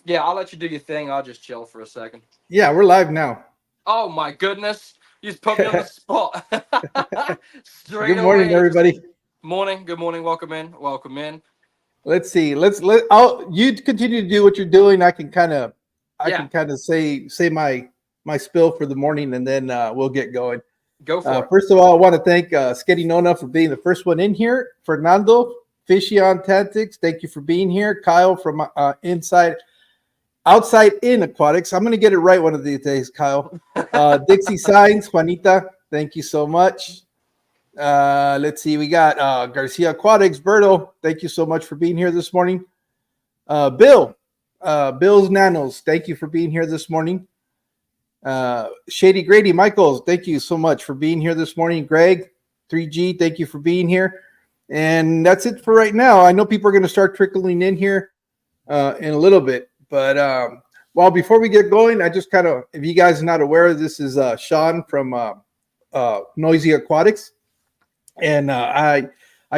Yeah, I'll let you do your thing. I'll just chill for a second. Yeah, we're live now. Oh my goodness. You just put me on the spot. Good Straight morning, away. Just everybody. morning. Good morning. Welcome in. Welcome in. Let's see. I'll you continue to do what you're doing. I Yeah, can kind of say my spill for the morning, and then we'll get going. go for it. First of all, I want to thank Sketty Nona for being the first one in here. Fernando, Fishy on Tactics, thank you for being here. Kyle from outside in Aquatics. I'm going to get it right one of these days, Kyle. Dixie Signs, Juanita, thank you so much. Let's see, we got Garcia Aquatics, Berto. Thank you so much for being here this morning. Bill, Bill's Nanos, thank you for being here this morning. Shady Grady Michaels, thank you so much for being here this morning. Greg, 3G, thank you for being here. And that's it for right now. I know people are going to start trickling in here in a little bit, but well, before we get going, I just kind of, if you guys are not aware, this is Shaun from Noisy Aquatics, and I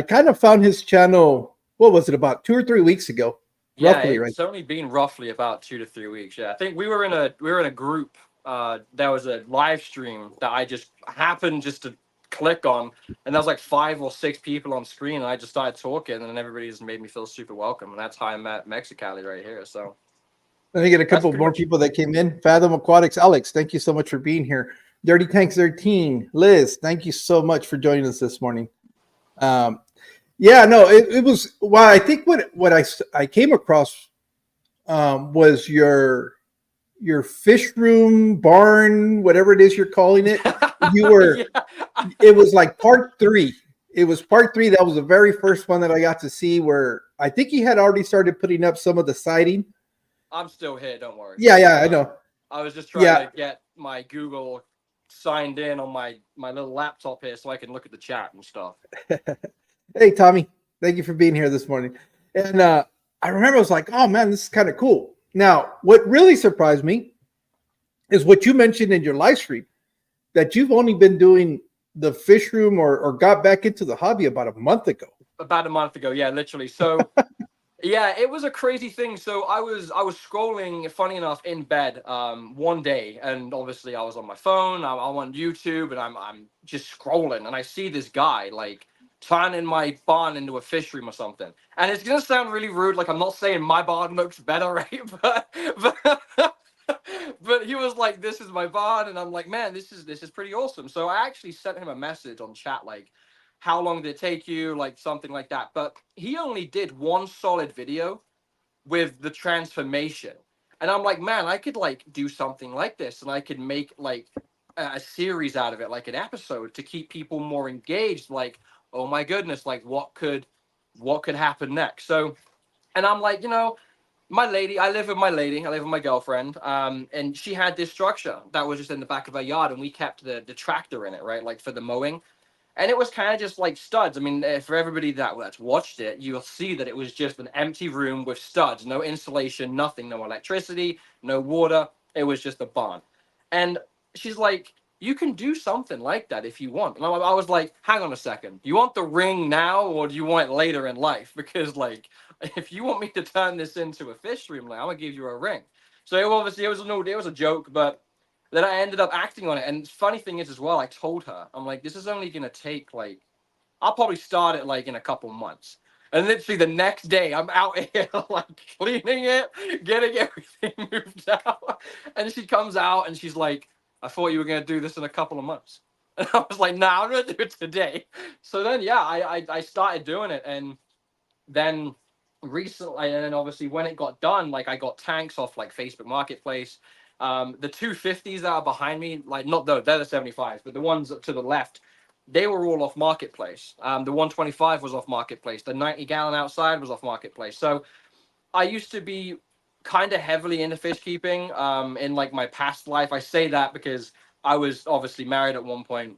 kind of found his channel. What was it, about 2 or 3 weeks ago, Yeah, roughly, right? it's only been roughly about 2 to 3 weeks. Yeah, I think we were in a group. That was a live stream that I just happened just to click on, and there was like 5 or 6 people on screen, and I just started talking, and then everybody just made me feel super welcome, and that's how I met Mexicali right here. So Let me get a that's couple pretty more much. people that came in. Fathom Aquatics, Alex, thank you so much for being here. Dirty Tanks 13, Liz, thank you so much for joining us this morning. Um, yeah, no, it was. Well, I think what I came across was your fish room barn, whatever it is you're calling it. You were. Yeah, It was like part three. It was part three. That was the very first one that I got to see. Where I think he had already started putting up some of the siding. I'm still here. Don't worry. Yeah, yeah, I know. I was just trying Yeah. to get my Google signed in on my little laptop here so I can look at the chat and stuff. Hey, Tommy. Thank you for being here this morning. And I remember I was like, oh man, this is kind of cool. Now, what really surprised me is what you mentioned in your live stream, that you've only been doing the fish room, or got back into the hobby about a month ago. About a month ago, yeah, literally. So yeah, it was a crazy thing. So I was scrolling, funny enough, in bed one day, and obviously I was on my phone. I'm on YouTube, and I'm just scrolling, and I see this guy like turning my barn into a fish room or something. And it's gonna sound really rude, like I'm not saying my barn looks better, right? But but he was like, "This is my barn," and I'm like, "Man, this is pretty awesome." So I actually sent him a message on chat, like, "How long did it take you?" Like something like that. But he only did one solid video with the transformation, and I'm like, "Man, I could like do something like this, and I could make like a series out of it, like an episode to keep people more engaged. Like, oh my goodness, like what could happen next?" So, and I'm like, my lady, I live with my lady, I live with my girlfriend, and she had this structure that was just in the back of her yard, and we kept the tractor in it, right, like for the mowing, and it was kind of just like studs. I mean, for everybody that's watched it, you'll see that it was just an empty room with studs, no insulation, nothing, no electricity, no water. It was just a barn. And she's like, "You can do something like that if you want." And I was like, "Hang on a second. You want the ring now, or do you want it later in life? Because like, if you want me to turn this into a fish room, like, I'm gonna give you a ring." So obviously it was a joke, but then I ended up acting on it. And funny thing is, as well, I told her, I'm like, "This is only gonna take like, I'll probably start it like in a couple months." And literally the next day, I'm out here like cleaning it, getting everything moved out. And she comes out and she's like, "I thought you were gonna do this in a couple of months." And I was like, "Nah, I'm gonna do it today." So then, yeah, I started doing it, and then recently, and then obviously when it got done, like I got tanks off like Facebook Marketplace. The 250s that are behind me, like not those, they're the 75s, but the ones to the left, they were all off Marketplace. The 125 was off Marketplace. The 90-gallon outside was off Marketplace. So I used to be kind of heavily into fish keeping in like my past life. I say that because I was obviously married at one point.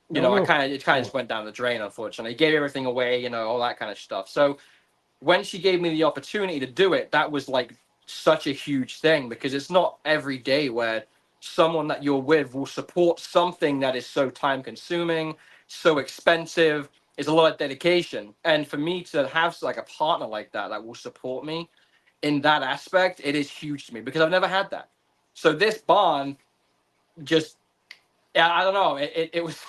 No, I no. kind of it kind of Oh, just went down the drain, unfortunately. Gave everything away, all that kind of stuff. So when she gave me the opportunity to do it, that was like such a huge thing, because it's not every day where someone that you're with will support something that is so time consuming, so expensive, it's a lot of dedication. And for me to have like a partner like that that will support me in that aspect, it is huge to me because I've never had that. So this bond just, yeah, I don't know. It was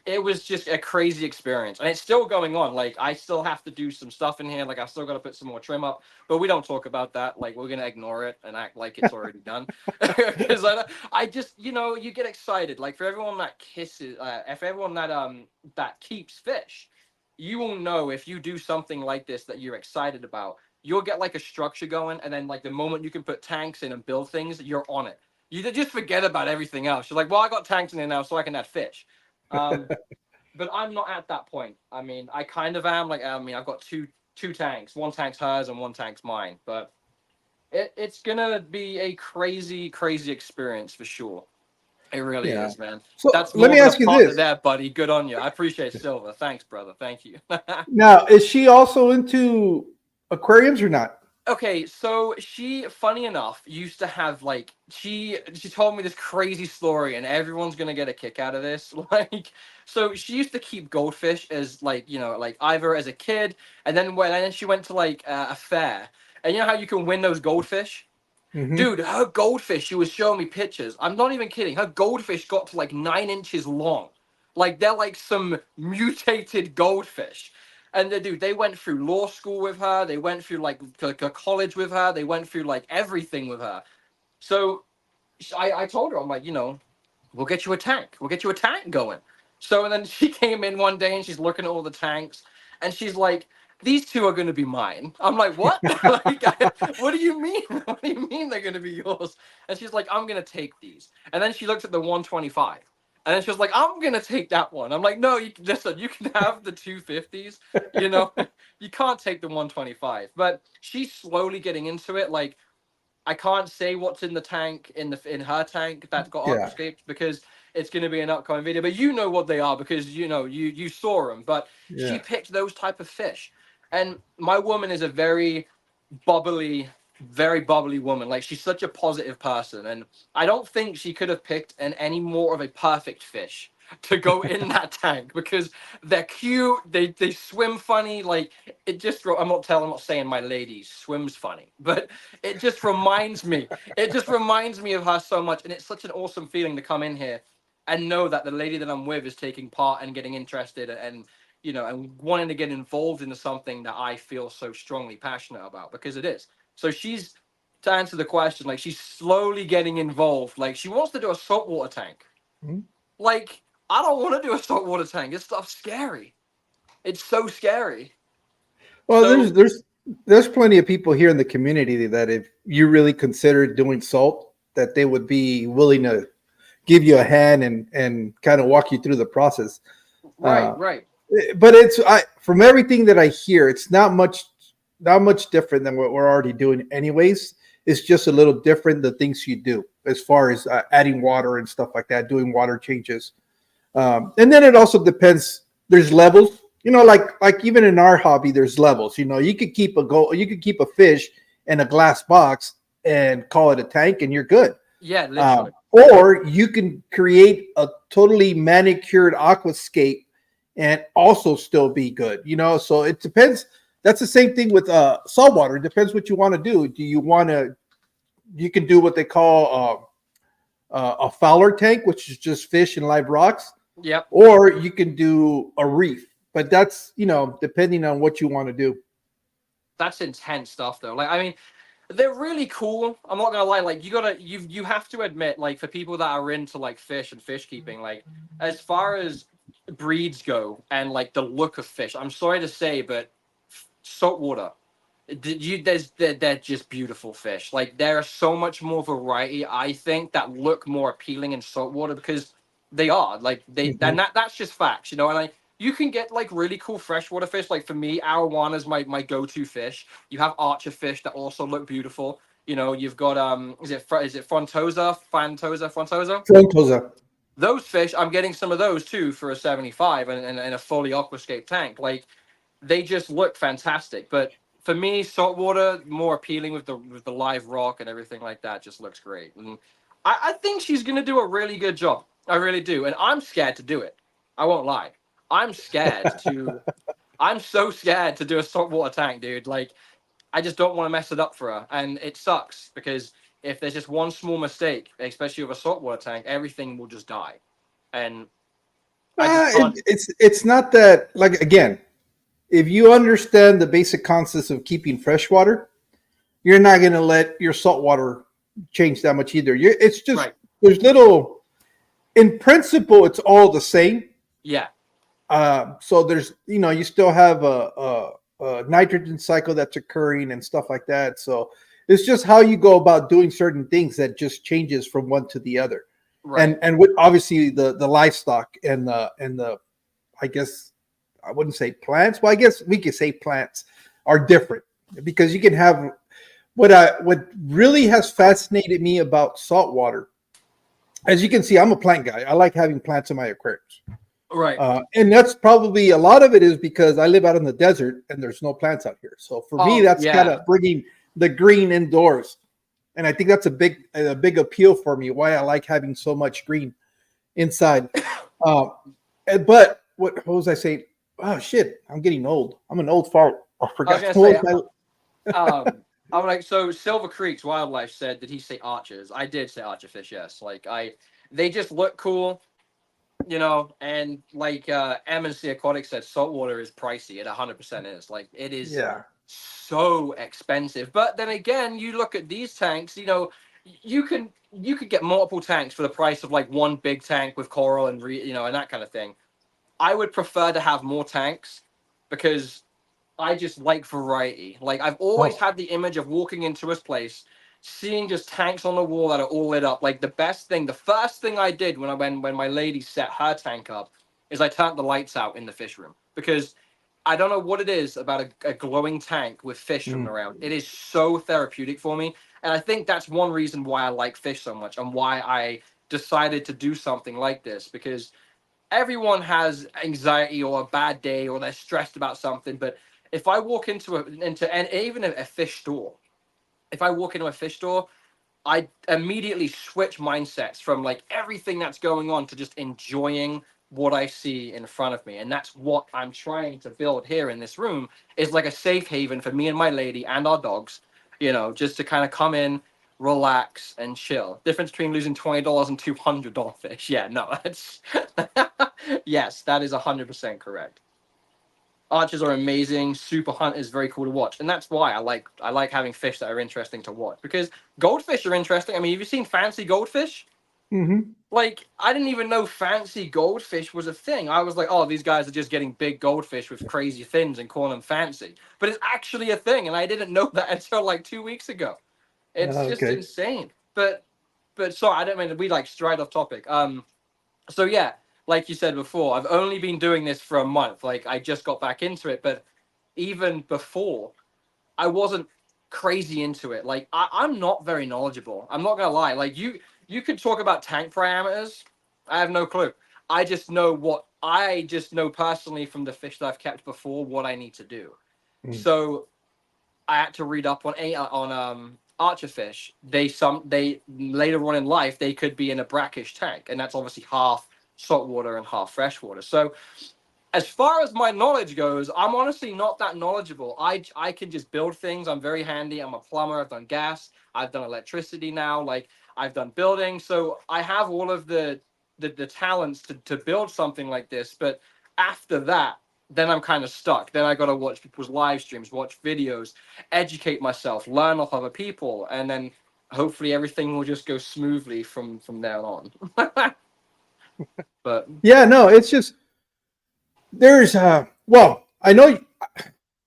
it was just a crazy experience, and it's still going on. Like I still have to do some stuff in here. Like I still got to put some more trim up, but we don't talk about that. Like we're gonna ignore it and act like it's already done. Because I just, you get excited. Like for everyone that kisses, if everyone that keeps fish, you will know if you do something like this that you're excited about. You'll get like a structure going, and then like the moment you can put tanks in and build things, you're on it. You just forget about everything else. You're like, well, I got tanks in there now, so I can add fish. Um, but I'm not at that point. I mean, I kind of am. Like, I mean, I've got two tanks. One tank's hers and one tank's mine. But it's gonna be a crazy, crazy experience for sure. It really Yeah. is, man. So That's let more me than a ask you partner this. there, buddy. Good on you. I appreciate Silver. Thanks, brother. Thank you. Now, is she also into aquariums or not? Okay, so she, funny enough, used to have like she told me this crazy story, and everyone's gonna get a kick out of this. Like, so she used to keep goldfish as like like either as a kid, and then she went to like a fair, and you know how you can win those goldfish. Hmm. Dude, her goldfish, she was showing me pictures. I'm not even kidding. Her goldfish got to like 9 inches long. Like they're like some mutated goldfish. And dude, they went through law school with her. They went through like a college with her. They went through like everything with her. So I told her, I'm like, we'll get you a tank. We'll get you a tank going. So and then she came in one day and she's looking at all the tanks and she's like, these two are going to be mine. I'm like, what? Like, what do you mean? What do you mean they're going to be yours? And she's like, I'm going to take these. And then she looked at the 125. And then she was like, I'm going to take that one. I'm like, no, listen, you can have the 250s. You know, you can't take the 125. But she's slowly getting into it. Like, I can't say what's in the tank in her tank that's got Yeah. aquascapes because it's going to be an upcoming video. But you know what they are because you saw them. But she Yeah. picked those type of fish, and my woman is a bubbly, very bubbly woman. Like she's such a positive person, and I don't think she could have picked any more of a perfect fish to go in that tank because they're cute. They swim funny. Like it just. I'm not saying my lady swims funny, but it just reminds me. It just reminds me of her so much, and it's such an awesome feeling to come in here and know that the lady that I'm with is taking part and getting interested and and wanting to get involved into something that I feel so strongly passionate about because it is. So she's to answer the question, like she's slowly getting involved. Like she wants to do a saltwater tank. Mhm. Like I don't want to do a saltwater tank. This stuff's scary. It's so scary. Well, So there's plenty of people here in the community that if you really consider doing salt, that they would be willing to give you a hand and kind of walk you through the process. right, Uh, right. but from everything that I hear, it's not much different than what we're already doing, anyways. It's just a little different the things you do as far as adding water and stuff like that, doing water changes. And then it also depends. There's levels, like even in our hobby, there's levels. You could keep a fish in a glass box and call it a tank, and you're good. Yeah, literally. Or you can create a totally manicured aquascape and also still be good. So it depends. That's the same thing with saltwater. It depends what you want to do. Do you want to? You can do what they call a Fowler tank, which is just fish and live rocks, Yep. or you can do a reef. But that's depending on what you want to do. That's intense stuff though. Like I mean, they're really cool. I'm not gonna lie. Like you have to admit, like for people that are into like fish and fish keeping, like as far as breeds go and like the look of fish, I'm sorry to say, but saltwater, they're just beautiful fish. Like there are so much more variety. I think that look more appealing in saltwater because they are like Mhm. that's just facts, And like you can get like really cool freshwater fish. Like for me, arowana is my go-to fish. You have archer fish that also look beautiful. You've got is it Frontosa? Frontosa. Those fish, I'm getting some of those too for a 75 and a fully aquascape tank. Like they just look fantastic. But for me, saltwater more appealing with the live rock and everything like that. Just looks great, and I think she's gonna do a really good job. I really do, and I'm scared to do it. I won't lie. I'm scared to. I'm so scared to do a saltwater tank, dude. Like, I just don't want to mess it up for her, and it sucks because if there's just one small mistake, especially with a saltwater tank, everything will just die, and I just can't. It's not that, like, again, if you understand the basic concepts of keeping fresh water, you're not going to let your salt water change that much either. It's just Right. there's little, in principle, it's all the same. Yeah. So there's, you still have a nitrogen cycle that's occurring and stuff like that. So it's just how you go about doing certain things that just changes from one to the other. Right. And with obviously the livestock and the I guess I wouldn't say plants. Well, I guess we could say plants are different because you can have what really has fascinated me about saltwater. As you can see, I'm a plant guy. I like having plants in my aquariums. Right. And that's probably a lot of it is because I live out in the desert and there's no plants out here. So for me, Oh, that's kind yeah. of bringing the green indoors. And I think that's a big appeal for me, why I like having so much green inside. But what was I saying? Oh shit, I'm getting old. I'm an old fart. I I was forgot. gonna What say, was I'm like, so Silver Creek's Wildlife said, did he say archers? I did say archerfish, yes. Like they just look cool, and like M&C Aquatics said, saltwater is pricey. It 100% is. Like it is yeah. so expensive. But then again, you look at these tanks, you could get multiple tanks for the price of like one big tank with coral and and that kind of thing. I would prefer to have more tanks because I just like variety. Like I've always Oh, had the image of walking into this place, seeing just tanks on the wall that are all lit up. Like the first thing I did when my lady set her tank up, is I turned the lights out in the fish room because I don't know what it is about a glowing tank with fish swimming mm, around. It is so therapeutic for me, and I think that's one reason why I like fish so much and why I decided to do something like this because everyone has anxiety or a bad day or they're stressed about something. But if I walk and even a fish store, if I walk into a fish store, I immediately switch mindsets from like everything that's going on to just enjoying what I see in front of me. And that's what I'm trying to build here in this room is like a safe haven for me and my lady and our dogs, just to kind of come in, relax and chill. Difference between losing $20 and $200 fish. Yeah, no, that's yes, that is 100% correct. Archers are amazing. Super hunt is very cool to watch, and that's why I like having fish that are interesting to watch because goldfish are interesting. I mean, have you seen fancy goldfish? mm-hmm. Like, I didn't even know fancy goldfish was a thing. I was like, oh, these guys are just getting big goldfish with crazy fins and calling them fancy. But it's actually a thing, and I didn't know that until like 2 weeks ago. It's just Okay. insane. But sorry, I don't mean to be like straight off topic. So yeah, like you said before, I've only been doing this for a month. Like I just got back into it, but even before, I wasn't crazy into it. Like I'm not very knowledgeable. I'm not gonna lie. Like you could talk about tank parameters. I have no clue. I just know personally from the fish that I've kept before what I need to do. Mm. So I had to read up on archerfish. They later on in life they could be in a brackish tank, and that's obviously half saltwater and half freshwater. So as far as my knowledge goes, I'm honestly not that knowledgeable. I can just build things. I'm very handy. I'm a plumber. I've done gas. I've done electricity now. Like I've done building. So I have all of the talents to build something like this. But after that, then I'm kind of stuck. Then I got to watch people's live streams, watch videos, educate myself, learn off other people, and then hopefully everything will just go smoothly from there on. But Yeah, no, it's just there's well, I know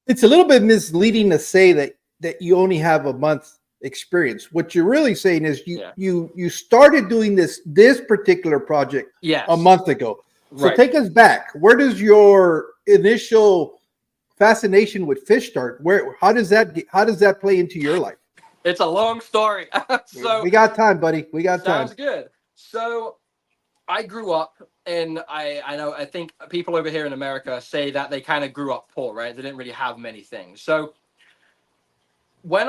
it's a little bit misleading to say that you only have a month experience. What you're really saying is you yeah, you you started doing this particular project a yes, month ago. So right. take us back. Where does your initial fascination with fish start? Where how does that play into your life? It's a long story. So We got time, buddy. We got time. sounds good. So I grew up and I know I think people over here in America say that they kind of grew up poor, right? They didn't really have many things. So when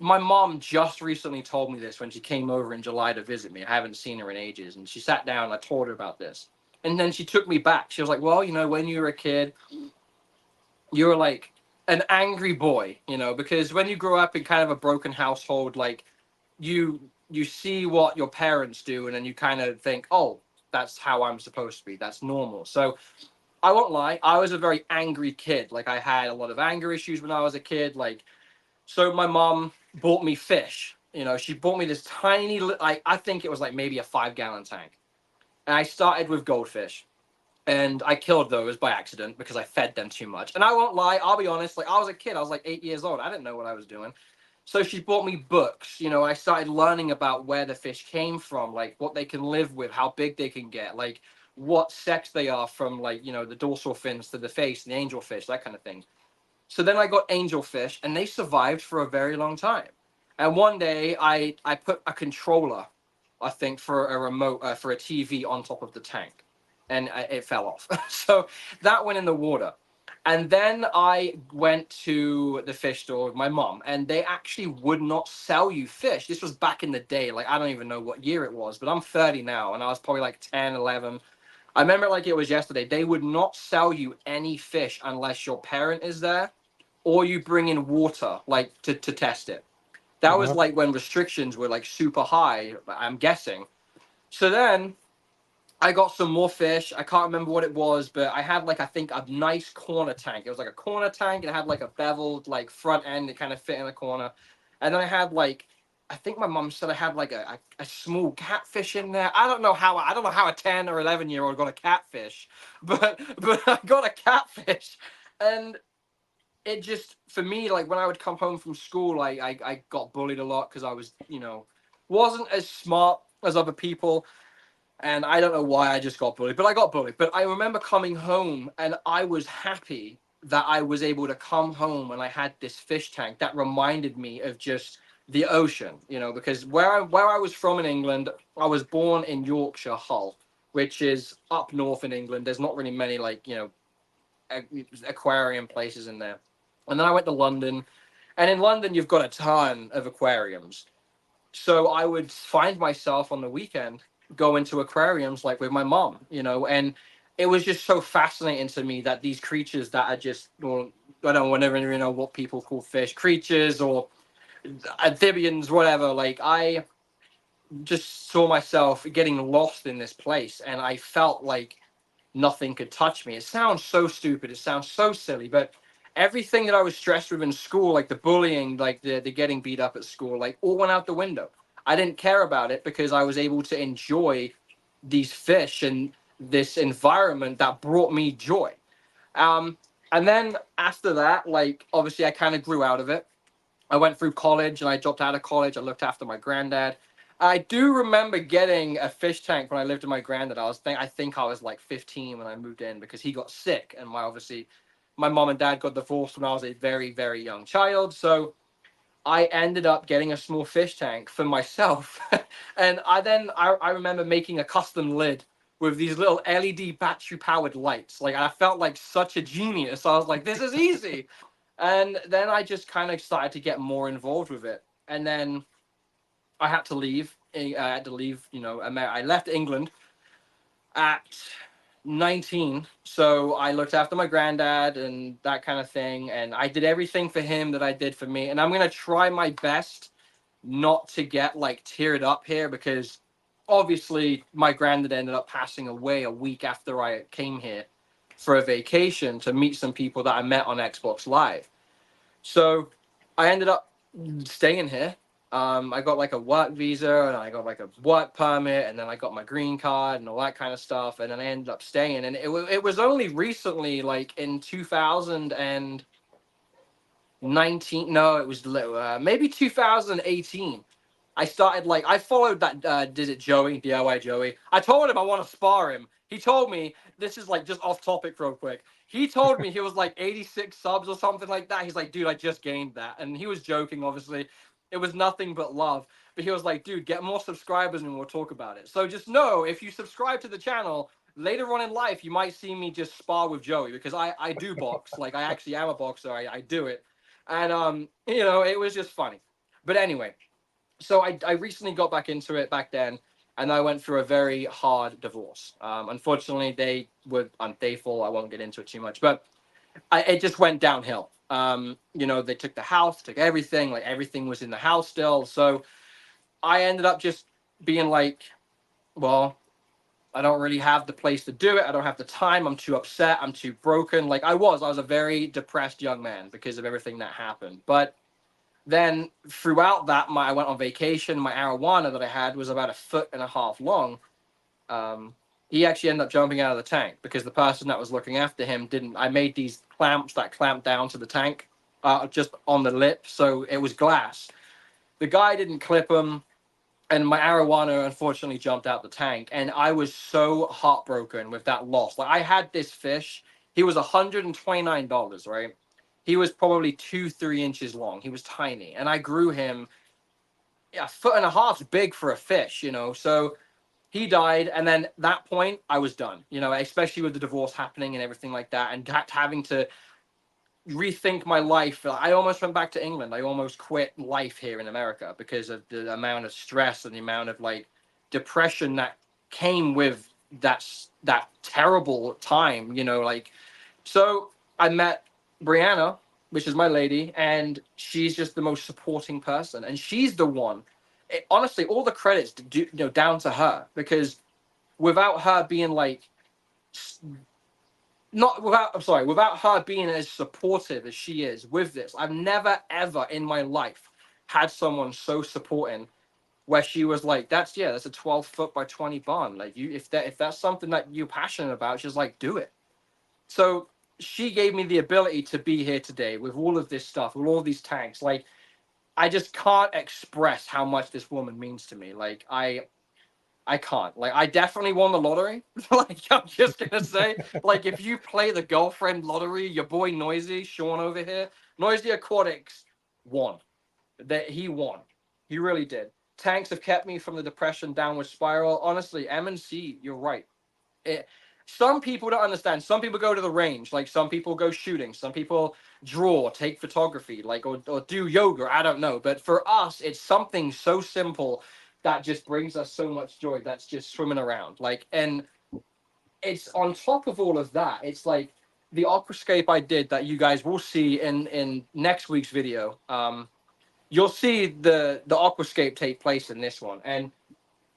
my mom just recently told me this when she came over in July to visit me. I haven't seen her in ages, and she sat down and I told her about this. And then she took me back. She was like, well, when you were a kid, you were like an angry boy, because when you grow up in kind of a broken household, like you see what your parents do, and then you kind of think, oh, that's how I'm supposed to be. That's normal. So I won't lie, I was a very angry kid. Like I had a lot of anger issues when I was a kid. Like, so my mom bought me fish. She bought me this tiny, I think it was like maybe a 5-gallon tank. And I started with goldfish. And I killed those by accident because I fed them too much. And I won't lie, I'll be honest, like I was a kid, I was like 8 years old. I didn't know what I was doing. So she bought me books. I started learning about where the fish came from, like what they can live with, how big they can get, like what sex they are from, like, the dorsal fins to the face, and the angelfish, that kind of thing. So then I got angelfish, and they survived for a very long time. And one day I put a controller, I think, for a remote, for a TV on top of the tank, and it fell off. So that went in the water. And then I went to the fish store with my mom, and they actually would not sell you fish. This was back in the day. Like, I don't even know what year it was, but I'm 30 now, and I was probably like 10, 11. I remember it like it was yesterday. They would not sell you any fish unless your parent is there or you bring in water, like to test it. That was like when restrictions were like super high, I'm guessing. So then I got some more fish. I can't remember what it was, but I had like, I think, a nice corner tank. It was like a corner tank. It had like a beveled like front end. It kind of fit in the corner. And then I had like, I think my mom said I had like a small catfish in there. I don't know how a 10 or 11 year old got a catfish, but I got a catfish. And it just, for me, like when I would come home from school, I got bullied a lot because I was, wasn't as smart as other people. And I don't know why I just got bullied, but I got bullied. But I remember coming home and I was happy that I was able to come home and I had this fish tank that reminded me of just the ocean, because where I was from in England, I was born in Yorkshire, Hull, which is up north in England. There's not really many like, aquarium places in there. And then I went to London, and in London you've got a ton of aquariums. So I would find myself on the weekend going to aquariums like with my mom, and it was just so fascinating to me that these creatures that are just, well, I don't even know what people call fish creatures or amphibians, whatever. Like I just saw myself getting lost in this place, and I felt like nothing could touch me. It sounds so stupid. It sounds so silly, but everything that I was stressed with in school, like the bullying, like the getting beat up at school, like all went out the window. I didn't care about it because I was able to enjoy these fish and this environment that brought me joy. Um, and then after that, like obviously I kind of grew out of it. I went through college and I dropped out of college. I looked after my granddad. I do remember getting a fish tank when I lived with my granddad. I think I was like 15 when I moved in because he got sick, and my mom and dad got divorced when I was a very, very young child. So I ended up getting a small fish tank for myself. And I remember making a custom lid with these little LED battery powered lights. Like I felt like such a genius. I was like, this is easy. And then I just kind of started to get more involved with it. And then I had to leave. I had to leave, I left England at 19. So I looked after my granddad and that kind of thing. And I did everything for him that I did for me. And I'm going to try my best not to get like teared up here because obviously my granddad ended up passing away a week after I came here for a vacation to meet some people that I met on Xbox Live. So I ended up staying here. I got like a work visa and I got like a work permit and then I got my green card and all that kind of stuff. And then I ended up staying. And it was only recently, like in 2019. No, it was maybe 2018. I started like I followed that did it Joey, DIY Joey. I told him I want to spar him. He told me this is like just off topic real quick. He told me he was like 86 subs or something like that. He's like, dude, I just gained that. And he was joking, obviously. It was nothing but love. But he was like, dude, get more subscribers and we'll talk about it. So just know if you subscribe to the channel, later on in life, you might see me just spar with Joey because I do box. Like I actually am a boxer. I do it. And it was just funny. But anyway, so I recently got back into it back then, and I went through a very hard divorce. Unfortunately, they were unfaithful. I won't get into it too much, but it just went downhill. You know, they took the house, took everything. Like everything was in the house still. So I ended up just being like, well, I don't really have the place to do it. I don't have the time. I'm too upset. I'm too broken. Like I was a very depressed young man because of everything that happened. But then throughout that, I went on vacation. My arowana that I had was about 1.5 feet long. He actually ended up jumping out of the tank because the person that was looking after him didn't. I made these clamps that clamped down to the tank, just on the lip, so it was glass. The guy didn't clip them, and my arowana unfortunately jumped out the tank, and I was so heartbroken with that loss. Like I had this fish. He was $129, right? He was probably 2-3 inches long. He was tiny, and I grew him. Yeah, 1.5 feet is big for a fish, you know. So he died, and then that point I was done, you know, especially with the divorce happening and everything like that, and having to rethink my life. I almost went back to England. I almost quit life here in America because of the amount of stress and the amount of like depression that came with that terrible time, you know. Like, so I met Brianna, which is my lady, and she's just the most supporting person, and she's the one. Honestly, all the credits down to her, because without her being like, not without I'm sorry, without her being as supportive as she is with this, I've never ever in my life had someone so supporting, where she was like, that's a 12 foot by 20 barn. Like, you, if that's something that you're passionate about, she's like, do it. So she gave me the ability to be here today with all of this stuff, with all these tanks. Like, I just can't express how much this woman means to me. Like, I can't. Like, I definitely won the lottery. Like, I'm just gonna say, like, if you play the girlfriend lottery, your boy Noisy, Shaun over here, Noisy Aquatics won. That he won. He really did. Tanks have kept me from the depression downward spiral. Honestly, M&C, you're right. Some people don't understand. Some people go to the range. Like, some people go shooting. Some people draw, take photography, like, or do yoga. I don't know. But for us, it's something so simple that just brings us so much joy. That's just swimming around. Like, and it's on top of all of that. It's like the aquascape I did that you guys will see in next week's video. You'll see the aquascape take place in this one, and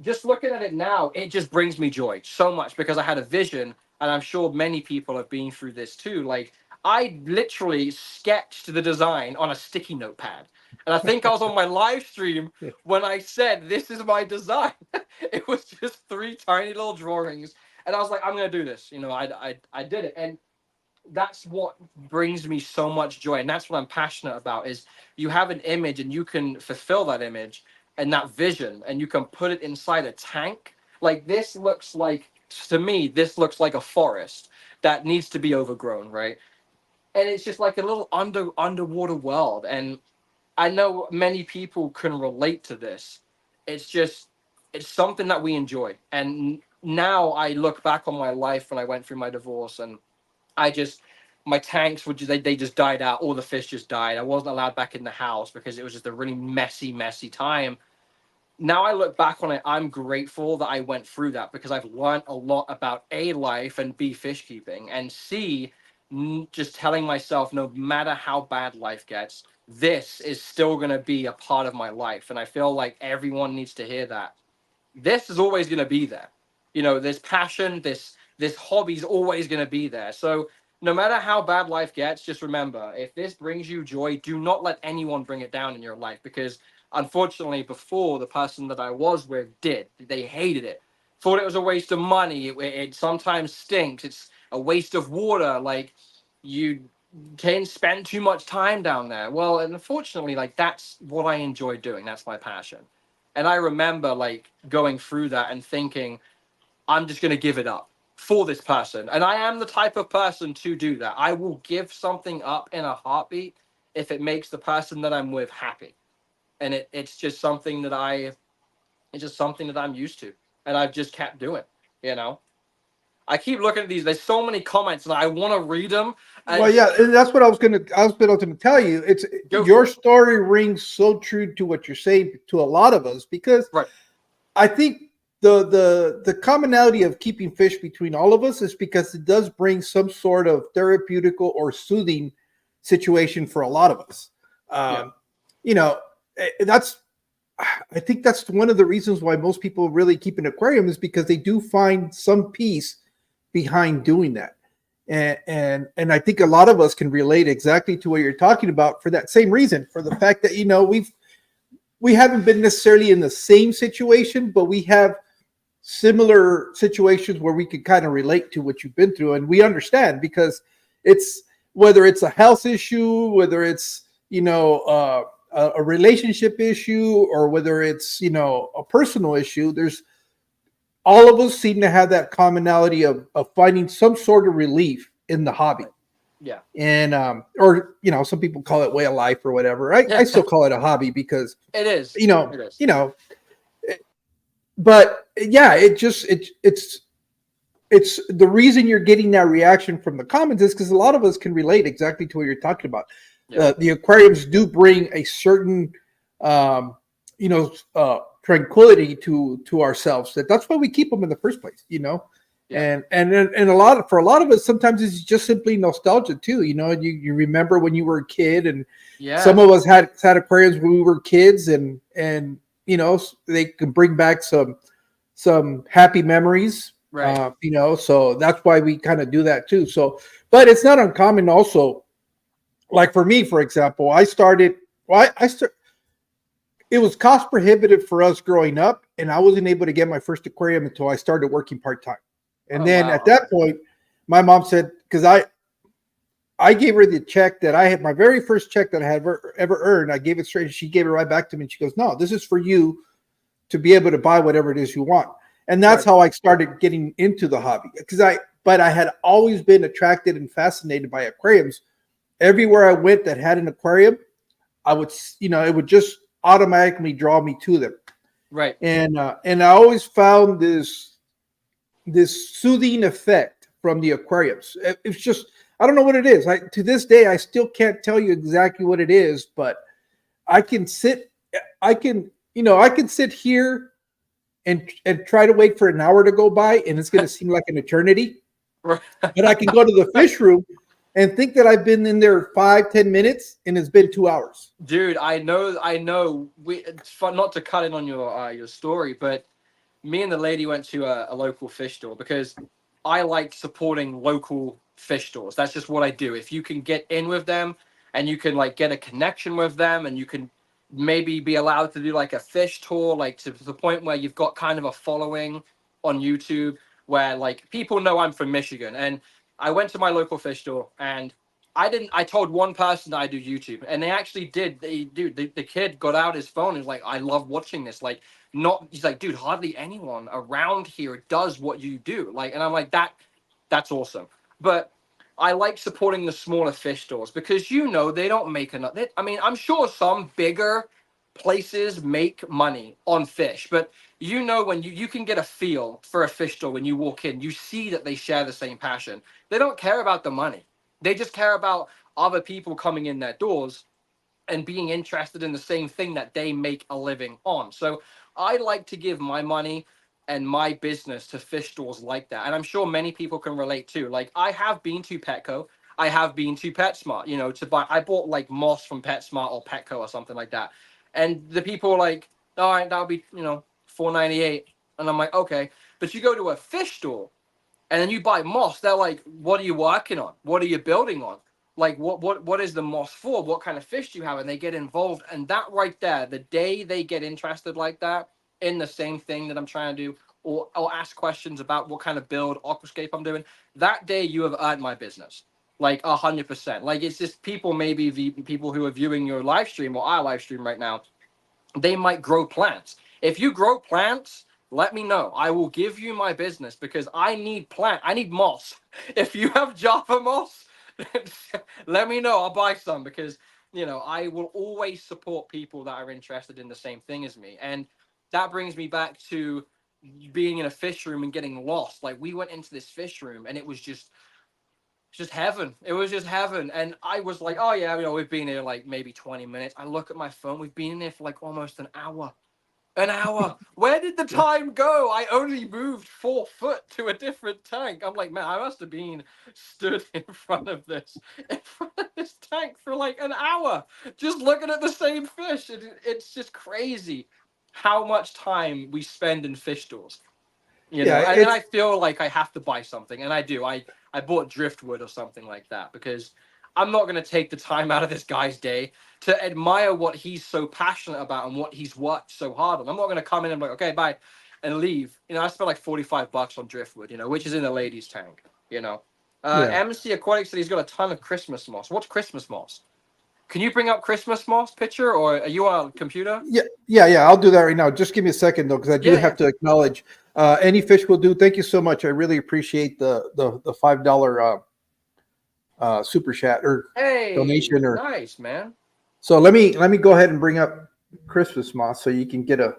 just looking at it now, it just brings me joy so much because I had a vision, and I'm sure many people have been through this too. Like, I literally sketched the design on a sticky notepad, and I think I was on my live stream when I said, "This is my design." It was just 3 tiny little drawings, and I was like, "I'm gonna do this." You know, I did it, and that's what brings me so much joy, and that's what I'm passionate about. Is you have an image and you can fulfill that image and that vision, and you can put it inside a tank. Like, this looks like, to me, this looks like a forest that needs to be overgrown, right? And it's just like a little underwater world, and I know many people can relate to this. It's just, it's something that we enjoy. And now I look back on my life when I went through my divorce, and I just, my tanks would just, they just died out. All the fish just died. I wasn't allowed back in the house because it was just a really messy time. Now I look back on it, I'm grateful that I went through that because I've learned a lot about A, life, and B, fish keeping, and C, just telling myself, no matter how bad life gets, this is still going to be a part of my life. And I feel like everyone needs to hear that. This is always going to be there. You know, this passion, this hobby is always going to be there. So no matter how bad life gets, just remember, if this brings you joy, do not let anyone bring it down in your life, because unfortunately, before, the person that I was with did. They hated it. Thought it was a waste of money. It sometimes stinks. It's a waste of water. Like, you can spend too much time down there. Well, and unfortunately, like, that's what I enjoy doing. That's my passion. And I remember, like, going through that and thinking, I'm just going to give it up for this person. And I am the type of person to do that. I will give something up in a heartbeat if it makes the person that I'm with happy. And it's just something that I'm used to, and I've just kept doing. You know, I keep looking at these. There's so many comments, and I want to read them. Well, yeah, and that's what I was going to tell you. It's your story rings so true to what you're saying to a lot of us, because Right. I think the commonality of keeping fish between all of us is because it does bring some sort of therapeutical or soothing situation for a lot of us. Yeah. You know, that's I think that's one of the reasons why most people really keep an aquarium is because they do find some peace behind doing that. And I think a lot of us can relate exactly to what you're talking about for that same reason, for the fact that we haven't been necessarily in the same situation, but we have similar situations where we can kind of relate to what you've been through, and we understand because it's whether it's a health issue, whether it's a relationship issue, or whether it's a personal issue. There's all of us seem to have that commonality of finding some sort of relief in the hobby. Yeah. And or some people call it way of life or whatever. I Yeah. still call it a hobby because It is. you know It is. you know but yeah, it's the reason you're getting that reaction from the comments is because a lot of us can relate exactly to what you're talking about. Yeah. The aquariums do bring a certain tranquility to ourselves. That's why we keep them in the first place. Yeah. And for a lot of us, sometimes it's just simply nostalgia too. You remember when you were a kid, and Yeah. some of us had aquariums when we were kids, and they can bring back some happy memories. Right. So that's why we kind of do that too. So, but it's not uncommon also. Like for me, for example, I started. Well, it was cost prohibitive for us growing up, and I wasn't able to get my first aquarium until I started working part time. And Oh, then wow. at that point, my mom said, because I gave her the check that I had, my very first check that I had ever earned. I gave it straight. She gave it right back to me. And she goes, "No, this is for you to be able to buy whatever it is you want." And that's Right. how I started getting into the hobby. But I had always been attracted and fascinated by aquariums. Everywhere I went that had an aquarium, I would, it would just automatically draw me to them. Right. And I always found this soothing effect from the aquariums. It's just, I don't know what it is. To this day, I still can't tell you exactly what it is, but I can sit, I can sit here and try to wait for an hour to go by, and it's going to seem like an eternity. Right. But I can go to the fish room and think that I've been in there 5-10 minutes, and it's been 2 hours. Dude, I know. It's fun not to cut in on your story, but me and the lady went to a local fish store because I like supporting local fish stores. That's just what I do. If you can get in with them and you can like get a connection with them, and you can maybe be allowed to do like a fish tour, like to the point where you've got kind of a following on YouTube where like people know I'm from Michigan. And I went to my local fish store, and I told one person that I do YouTube, and they actually did. The kid got out his phone and was like, "I love watching this." Like, not he's like, "Dude, hardly anyone around here does what you do." Like, and I'm like, that's awesome. But I like supporting the smaller fish stores because they don't make enough. I mean, I'm sure some bigger places make money on fish, but when you can get a feel for a fish store when you walk in, you see that they share the same passion. They don't care about the money. They just care about other people coming in their doors and being interested in the same thing that they make a living on. So I like to give my money and my business to fish stores like that. And I'm sure many people can relate too. Like I have been to Petco, I have been to PetSmart, to buy. I bought like moss from PetSmart or Petco or something like that. And the people are like, all right, that'll be, $4.98. And I'm like, okay. But you go to a fish store and then you buy moss, they're like, what are you working on? What are you building on? Like what is the moss for? What kind of fish do you have? And they get involved. And that right there, the day they get interested like that in the same thing that I'm trying to do, or ask questions about what kind of build aquascape I'm doing, that day you have earned my business. Like 100%. Like it's just people, maybe the people who are viewing your live stream or our live stream right now, they might grow plants. If you grow plants, let me know. I will give you my business because I need I need moss. If you have Java moss, let me know. I'll buy some because I will always support people that are interested in the same thing as me. And that brings me back to being in a fish room and getting lost. Like we went into this fish room and it was just heaven. It was just heaven. And I was like, oh yeah, we've been here like maybe 20 minutes. I look at my phone. We've been in there for like almost an hour. An hour. Where did the time go? I only moved 4 foot to a different tank. I'm like, man, I must have been stood in front of this tank for like an hour, just looking at the same fish. It's just crazy how much time we spend in fish stores. You Yeah, know, and then it's I feel like I have to buy something, and I do. I bought driftwood or something like that because I'm not going to take the time out of this guy's day to admire what he's so passionate about and what he's worked so hard on. I'm not going to come in and be like, okay, bye, and leave. You know, I spent like $45 on driftwood, you know, which is in a lady's tank. You know, yeah. MC Aquatics said he's got a ton of Christmas moss. What's Christmas moss? Can you bring up Christmas moss picture, or are you on a computer? Yeah. I'll do that right now. Just give me a second though, because I do Yeah, have yeah. to acknowledge any fish will do. Thank you so much. I really appreciate the $5 super chat or Hey, donation. Or nice man. so let me go ahead and bring up Christmas moss so you can get a.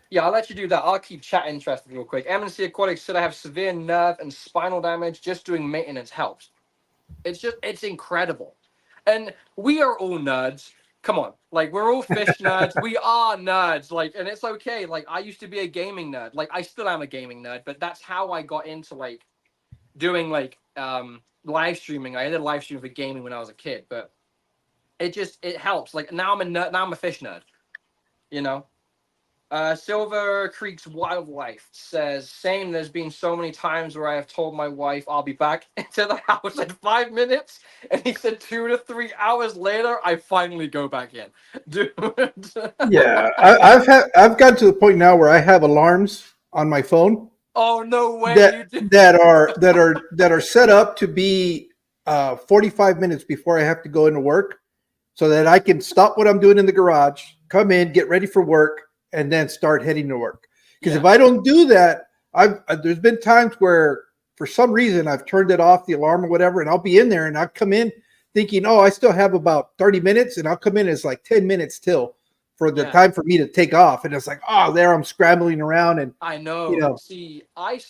Yeah, I'll let you do that. I'll keep chat interested real quick. M&C Aquatics said I have severe nerve and spinal damage. Just doing maintenance helps. It's incredible. And we are all nerds. Come on. Like, we're all fish nerds. We are nerds. Like, and it's okay. Like, I used to be a gaming nerd. Like, I still am a gaming nerd, but that's how I got into, like, doing, like, live streaming. I did live stream for gaming when I was a kid, but it helps. Like, now I'm a nerd. Now I'm a fish nerd, you know? Silver Creek's Wildlife says, same, there's been so many times where I have told my wife I'll be back into the house in 5 minutes, and he said 2 to 3 hours later, I finally go back in. Dude. Yeah, I've gotten to the point now where I have alarms on my phone Oh, no way that you do. that are set up to be 45 minutes before I have to go into work, so that I can stop what I'm doing in the garage, come in, get ready for work, and then start heading to work. Because Yeah. if I don't do that, there's been times where for some reason I've turned it off, the alarm or whatever, and I'll be in there and I'll come in thinking, oh, I still have about 30 minutes, and I'll come in, it's like 10 minutes till for the Yeah. time for me to take off. And it's like, oh, there I'm scrambling around, and I know. you know, See, I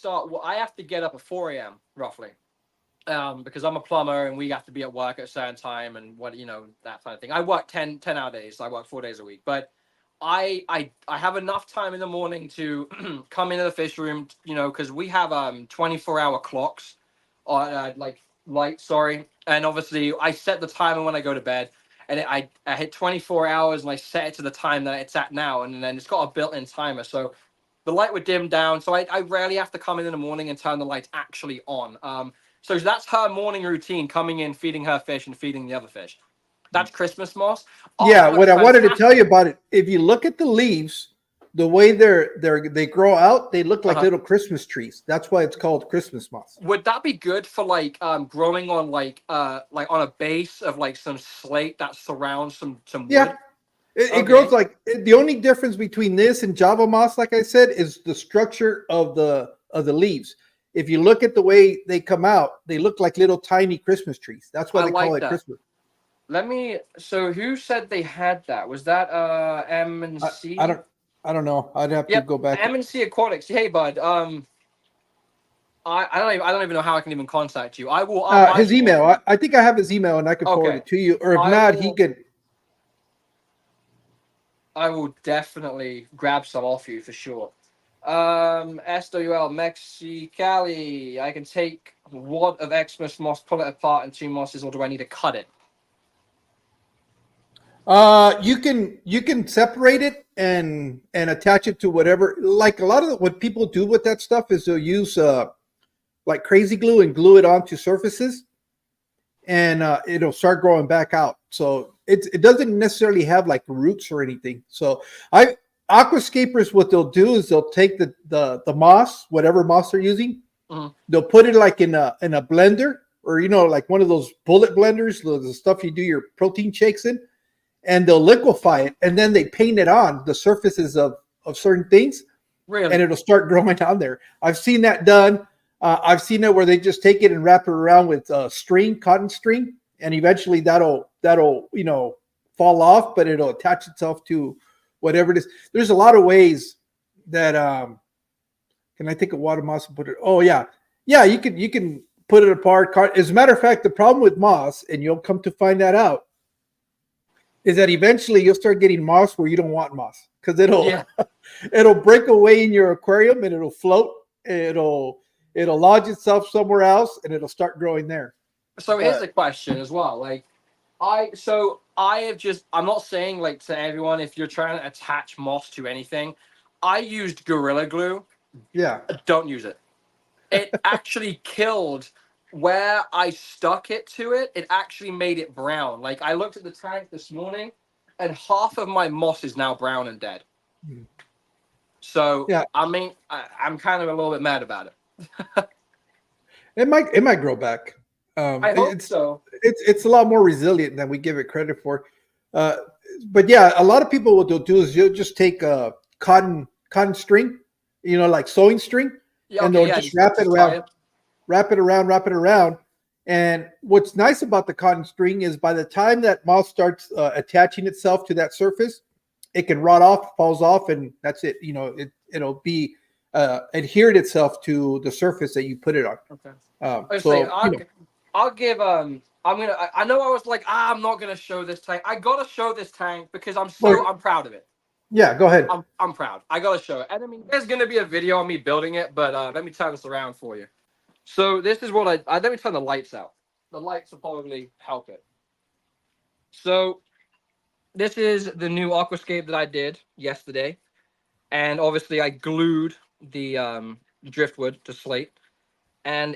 have to get up at 4 a.m. roughly. Because I'm a plumber and we have to be at work at a certain time and that kind of thing. I work 10-hour days. So I work 4 days a week, but I have enough time in the morning to come into the fish room, because we have 24-hour clocks, or like light, sorry, and obviously I set the timer when I go to bed, and I hit 24 hours and I set it to the time that it's at now, and then it's got a built-in timer, so the light would dim down, so I rarely have to come in the morning and turn the lights actually on. So that's her morning routine: coming in, feeding her fish, and feeding the other fish. That's Christmas moss. Oh, yeah. that What looks I wanted to tell you fantastic. about it, if you look at the leaves, the way they grow out, they look like Uh-huh. little Christmas trees. That's why it's called Christmas moss. Would that be good for like growing on like on a base of like some slate that surrounds some Yeah, wood? it grows Okay. like the only difference between this and Java moss, like I said, is the structure of the leaves. If you look at the way they come out, they look like little tiny Christmas trees. That's why I they call like it that. Christmas. So who said they had that? Was that M and I, I C? don't I don't know. I'd have to Yep, go back. M&C Aquatics. Hey, bud. I don't even know how I can even contact you. I'll buy His some off email. you. I think I have his email, and I could forward Okay. it to you. Or if I not, he will. could. I will definitely grab some off you for sure. SWL Mexicali. I can take a wad of Xmas moss, pull it apart in two mosses, or do I need to cut it? You can separate it and attach it to whatever. Like a lot of what people do with that stuff is they'll use like crazy glue and glue it onto surfaces, and it'll start growing back out. So it doesn't necessarily have like roots or anything. So I aquascapers, what they'll do is they'll take the moss, whatever moss they're using, Mhm. they'll put it like in a blender, or like one of those bullet blenders, the stuff you do your protein shakes in, and they'll liquefy it, and then they paint it on the surfaces of certain things, and Really? it'll start growing on there. I've seen that done. I've seen it where they just take it and wrap it around with string, cotton string, and eventually that'll fall off, but it'll attach itself to whatever it is. There's a lot of ways that can I take a water moss and put it? Oh yeah. You can put it apart. As a matter of fact, the problem with moss, and you'll come to find that out, is that eventually you'll start getting moss where you don't want moss because it'll Yeah. it'll break away in your aquarium and it'll float. It'll lodge itself somewhere else and it'll start growing there. So here's But the question as well. Like, I'm not saying like to everyone if you're trying to attach moss to anything. I used Gorilla Glue. yeah, Don't use it. It actually killed where I stuck it to it. It actually made it brown. Like I looked at the tank this morning, and half of my moss is now brown and dead. So yeah, I mean, I'm kind of a little bit mad about it. it might grow back. I hope It's so. it's a lot more resilient than we give it credit for. Uh, but yeah, a lot of people what they'll do is you'll just take a cotton string, like sewing string, Yeah. and Okay. they'll Yeah. just wrap it Just tie around, it. wrap it around. And what's nice about the cotton string is by the time that moss starts attaching itself to that surface, it can rot off, falls off, and that's it. It'll be adhered itself to the surface that you put it on. Okay. So I'll give I know I was like I'm not gonna show this tank. I gotta show this tank because I'm proud of it. yeah, go ahead. I'm proud. I gotta show it. And I mean there's gonna be a video on me building it, but let me turn this around for you. So this is what I let me turn the lights out. The lights will probably help it. So this is the new aquascape that I did yesterday. And obviously I glued the driftwood to slate. And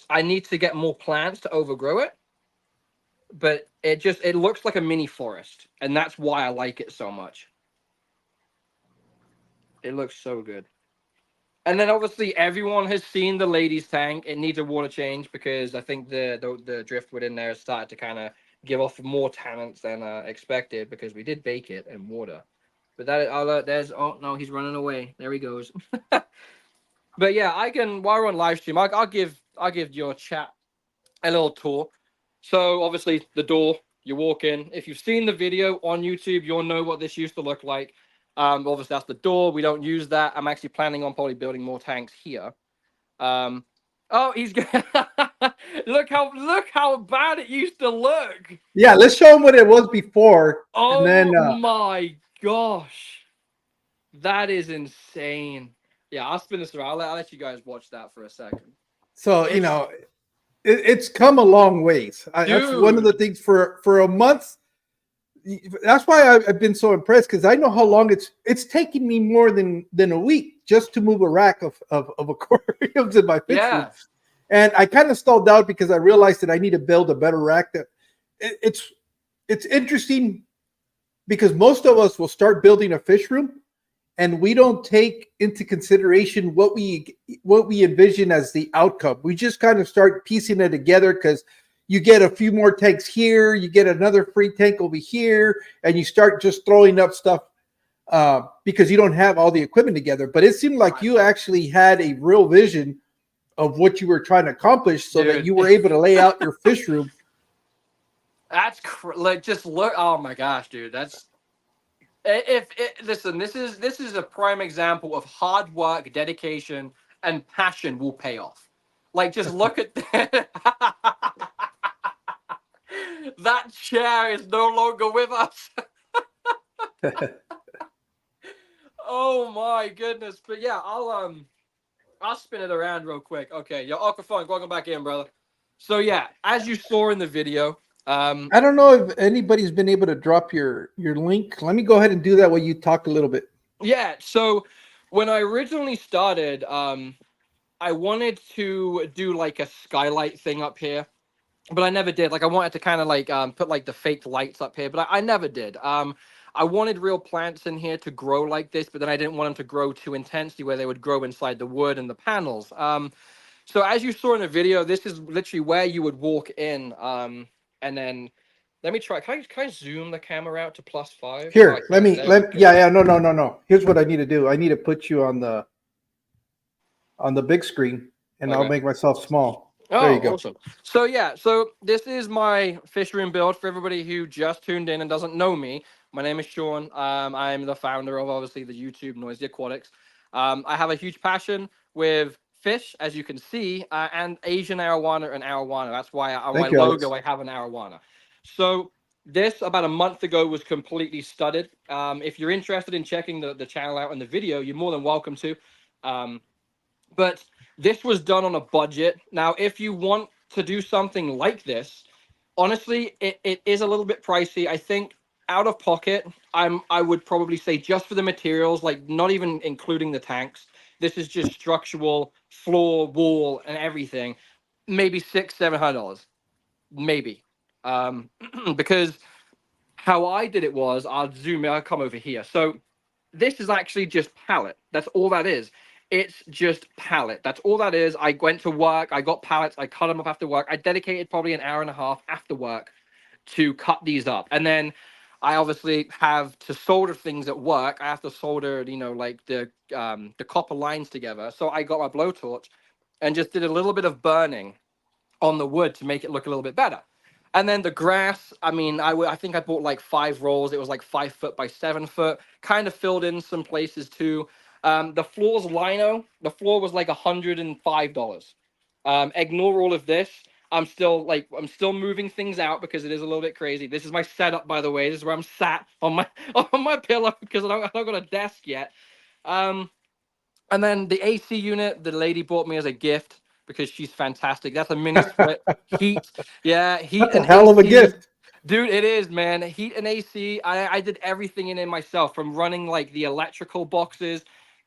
I need to get more plants to overgrow it. But it looks like a mini forest, and that's why I like it so much. It looks so good. And then obviously everyone has seen the ladies tank. It needs a water change because I think the driftwood in there has started to kind of give off more tannins than expected because we did bake it in water. But oh no, he's running away. There he goes. But yeah, I can while we're on live stream, I'll give your chat a little tour. So obviously the door, you walk in. If you've seen the video on YouTube, you'll know what this used to look like. Obviously that's the door. We don't use that. I'm actually planning on probably building more tanks here. Oh, he's look how bad it used to look. Yeah, let's show them what it was before, and then Oh my gosh, that is insane. Yeah, I'll spin this around. I'll let you guys watch that for a second. so It's it's come a long ways. That's one of the dude. things for a month. That's why I've been so impressed because I know how long it's taking me more than a week just to move a rack of aquariums in my fish room. Yeah. And I kind of stalled out because I realized that I need to build a better rack. That it's interesting because most of us will start building a fish room and we don't take into consideration what we envision as the outcome. We just kind of start piecing it together because you get a few more tanks here, you get another free tank over here, and you start just throwing up stuff because you don't have all the equipment together. But it seemed like you actually had a real vision of what you were trying to accomplish so that you were able to lay out your fish room. That's like just look. Oh my gosh, dude, that's listen. This is a prime example of hard work, dedication, and passion will pay off. Like just look at that chair is no longer with us. Oh my goodness! But yeah, I'll spin it around real quick. Okay, yo, Aquafunk, welcome back in, brother. So yeah, as you saw in the video, I don't know if anybody's been able to drop your link. Let me go ahead and do that while you talk a little bit. yeah. So when I originally started, I wanted to do like a skylight thing up here, but I never did. Like I wanted to kind of like put like the fake lights up here, but I never did. I wanted real plants in here to grow like this, but then I didn't want them to grow too intensely where they would grow inside the wood and the panels. So as you saw in the video, this is literally where you would walk in. And then let me try. Can I zoom the camera out to +5? Here, Oh, no. Here's what I need to do. I need to put you on the big screen, and I'll make myself small. There you go. Awesome. So yeah, so this is my fish room build for everybody who just tuned in and doesn't know me. My name is Shaun. I'm the founder of obviously the YouTube Noisy Aquatics. I have a huge passion with fish, as you can see, and Asian arowana and arowana. That's why on my logo I have an arowana. So This about a month ago was completely studded. If you're interested in checking the channel out and the video, you're more than welcome to. Um, but this was done on a budget. Now, if you want to do something like this, honestly, it is a little bit pricey. I think out of pocket, I would probably say just for the materials, like not even including the tanks. This is just structural, floor, wall, and everything. Maybe $600-700, maybe. Because how I did it was, I'll zoom in, I'll come over here. So this is actually just pallet. That's all that is. It's just pallet. That's all that is. I went to work. I got pallets. I cut them up after work. I dedicated probably an hour and a half after work to cut these up. And then I obviously have to solder things at work. I have to solder, like the copper lines together. So I got my blowtorch and just did a little bit of burning on the wood to make it look a little bit better. And then the grass, I mean, I think I bought like 5 rolls. It was like 5 foot by 7 foot. Kind of filled in some places too. The floor's lino. The floor was like $105. Ignore all of this. I'm still moving things out because it is a little bit crazy. This is my setup, by the way. This is where I'm sat on my on my pillow because I don't got a desk yet. And then the AC unit, the lady bought me as a gift because she's fantastic. That's a mini split. Heat, yeah, heat That's a and hell of a AC. gift. Dude, it is, man. Heat and AC. I did everything in it myself, from running like the electrical boxes.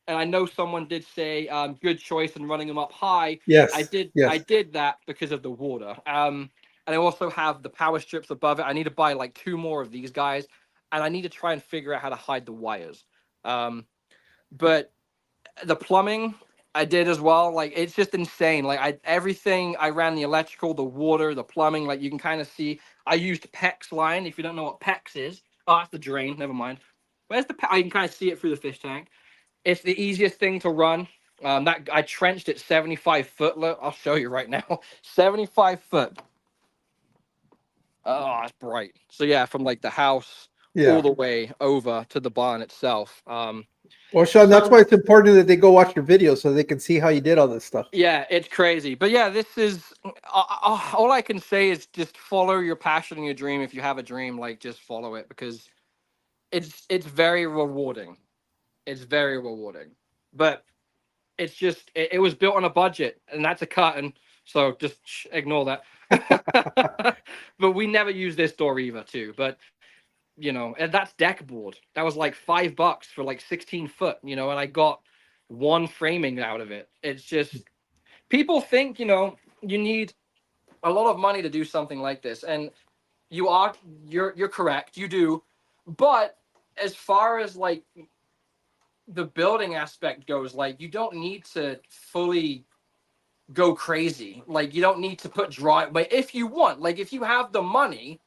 And I know someone did say good choice in running them up high. I Yes, did I yes. did that because of the water. And I also have the power strips above it. I need to buy like 2 more of these guys, and I need to try and figure out how to hide the wires. But the plumbing I did as well. Like, it's just insane. Like, everything I ran, the electrical, the water, the plumbing. Like, you can kind of see. I used PEX line. If you don't know what PEX is, oh, that's the drain. Never mind. Where's the? I can kind of see it through the fish tank. It's the easiest thing to run. That I trenched it 75 foot. Look, I'll show you right now. 75 foot. Oh, it's bright. So yeah, from like the house all Yeah. the way over to the barn itself. Well, Shaun, that's So why it's important that they go watch your video so they can see how you did all this stuff. yeah, it's crazy. But yeah, this is all I can say is just follow your passion and your dream. If you have a dream, like, just follow it, because it's very rewarding. It's very rewarding. But it's just it was built on a budget, and that's a cut, and so just ignore that. But we never use this door either, too. But and that's deck board. That was like $5 for like 16 foot, and I got one framing out of it. It's just, people think, you need a lot of money to do something like this, and you're correct, you do. But as far as like the building aspect goes, like, you don't need to fully go crazy. Like, you don't need to put but if you want, like, if you have the money,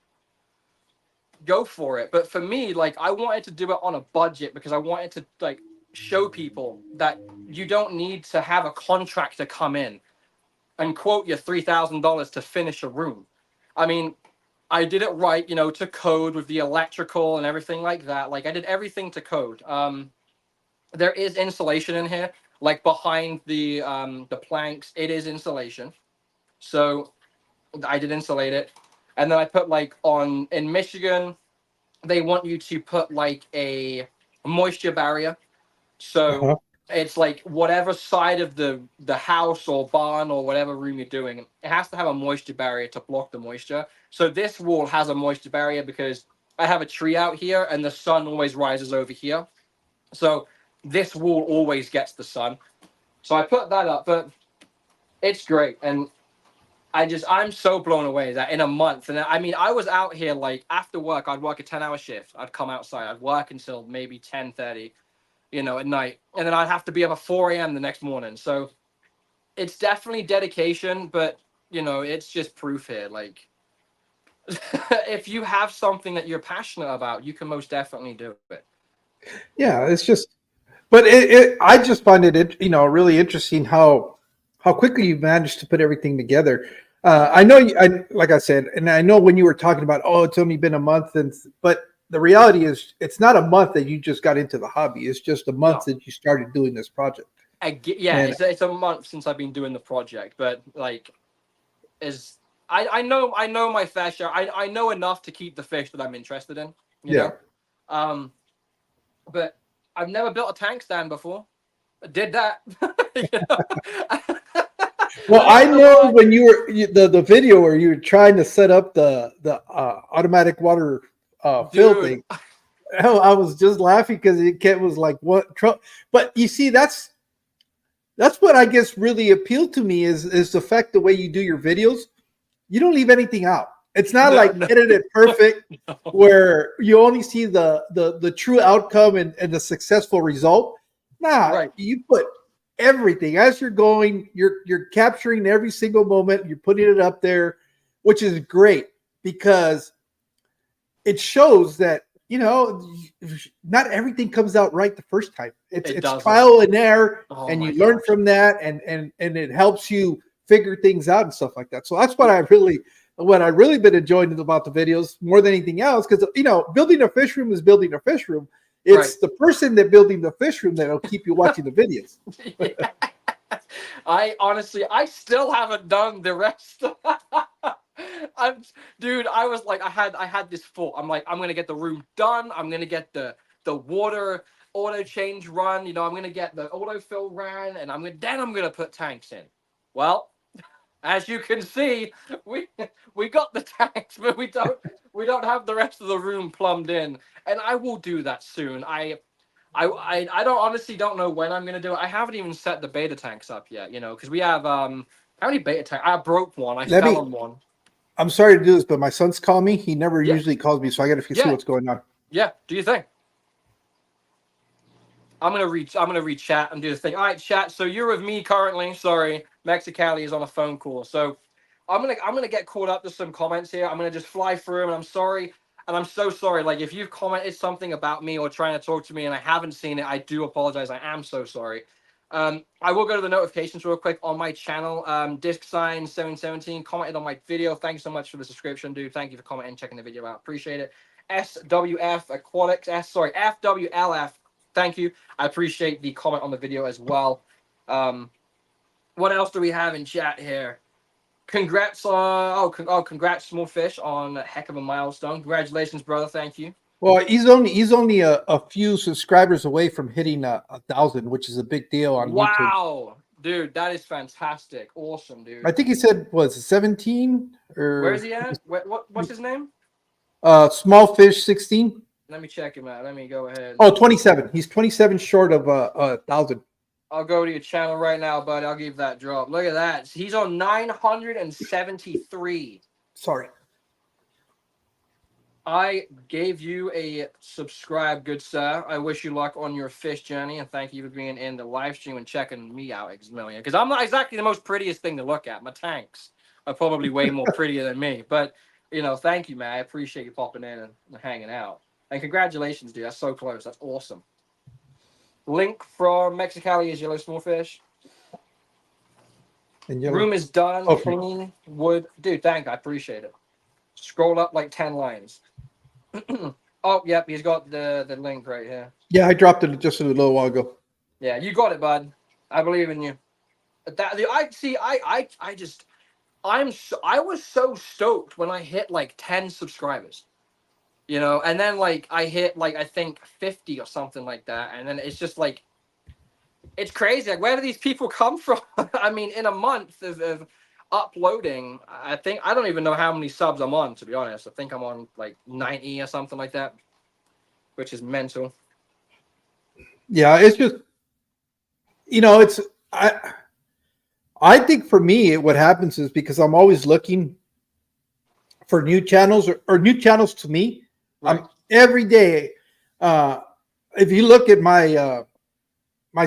go for it. But for me, like, I wanted to do it on a budget because I wanted to, like, show people that you don't need to have a contractor come in and quote you $3,000 to finish a room. I mean, I did it right, to code with the electrical and everything like that. Like, I did everything to code. There is insulation in here, like behind the planks. It is insulation, so I did insulate it. And then I put, like, in Michigan, they want you to put like a moisture barrier. So Uh-huh. it's like whatever side of the house or barn or whatever room you're doing, it has to have a moisture barrier to block the moisture. So this wall has a moisture barrier because I have a tree out here and the sun always rises over here. So this wall always gets the sun. So I put that up, but it's great. And I'm so blown away that in a month, and I mean, I was out here, like, after work, I'd work a 10-hour shift. I'd come outside, I'd work until maybe 10:30, at night. And then I'd have to be up at 4 a.m. the next morning. So it's definitely dedication, but, it's just proof here. Like, if you have something that you're passionate about, you can most definitely do it. Yeah, it's just, but I just find it, really interesting how quickly you managed to put everything together. I know, like I said, and I know when you were talking about, oh, it's only been a month, but the reality is, it's not a month that you just got into the hobby. It's just a month No. that you started doing this project. Yeah, And it's a month since I've been doing the project, but, like, I know my fair share. I know enough to keep the fish that I'm interested in. You Yeah. know, but I've never built a tank stand before. I did that. You know? Well, I'm I not gonna know lie. when the video where you were trying to set up the automatic water fill Dude. thing. Hell, I was just laughing because it kept was like what Trump. But you see, that's what I guess really appealed to me is the fact the way you do your videos. You don't leave anything out. It's not No, like no, edited perfect no. where you only see the true outcome and the successful result. Nah, Right. you put everything as you're going, you're capturing every single moment, you're putting it up there, which is great because it shows that not everything comes out right the first time. It's It it's doesn't. trial and error, Oh and my you learn gosh. from that, and it helps you figure things out and stuff like that. So that's what I really been enjoying about the videos more than anything else, because building a fish room is building a fish room. Right. It's the person that building the fish room that'll keep you watching the videos. Yeah. I honestly, I still haven't done the rest. I'm, dude. I was like, I had this thought. I'm like, I'm gonna get the room done. I'm gonna get the water auto change run. I'm gonna get the autofill ran, and I'm gonna put tanks in. Well, as you can see, we we got the tanks, but we don't have the rest of the room plumbed in, and I will do that soon. I don't honestly don't know when I'm gonna do it. I haven't even set the beta tanks up yet, because we have how many beta tanks? I broke one. I Let fell me. on one. I'm sorry to do this, but my son's calling me. He never Yeah, usually calls me, so I got to see yeah, what's going on. yeah. Do you think? I'm gonna read chat and do the thing. All right, chat. So you're with me currently. Sorry, Mexicali is on a phone call. So I'm gonna get caught up to some comments here. I'm gonna just fly through them, and I'm sorry. And I'm so sorry. Like if you've commented something about me or trying to talk to me and I haven't seen it, I do apologize. I am so sorry. I will go to the notifications real quick on my channel. Disc sign 717 commented on my video. Thank you so much for the subscription, dude. Thank you for commenting, checking the video out. Appreciate it. SWF Aquatics. FWLF. Thank you. I appreciate the comment on the video as well. What else do we have in chat here? Congrats congrats small fish on a heck of a milestone. Congratulations, brother. Thank you. Well, he's only a few subscribers away from hitting 1,000, which is a big deal on YouTube. Wow, dude, that is fantastic. Awesome, I dude. think he said was 17 Where is or he at? What's his name? small fish 16. Let me check him out. Let me go ahead. Oh, 27. He's 27 short of 1,000. I'll go to your channel right now, bud. I'll give that drop. Look at that. He's on 973. Sorry. I gave you a subscribe, good sir. I wish you luck on your fish journey, and thank you for being in the live stream and checking me out, Xmillion. Because I'm not exactly the most prettiest thing to look at. My tanks are probably way more prettier than me. But thank you, man. I appreciate you popping in and hanging out. And congratulations, dude. That's so close. That's awesome. Link from Mexicali is yellow small fish. And yellow. Room is done. Okay. Clean wood, dude. Thank. I appreciate it. Scroll up like 10 lines. Oh, yep, he's got the link right here. Yeah, I dropped it just a little while ago. Yeah, you got it, bud. I believe in you. I see. I was so stoked when I hit like 10 subscribers, and then like I hit like I think 50 or something like that, and then it's just like it's crazy. Like, where do these people come from? I mean, in a month of uploading, I don't even know how many subs I'm on, to be honest. I think I'm on like 90 or something like that, which is mental. Yeah, it's just it's I think for me what happens is because I'm always looking for new channels or new channels to me. Right. Every day. If you look at my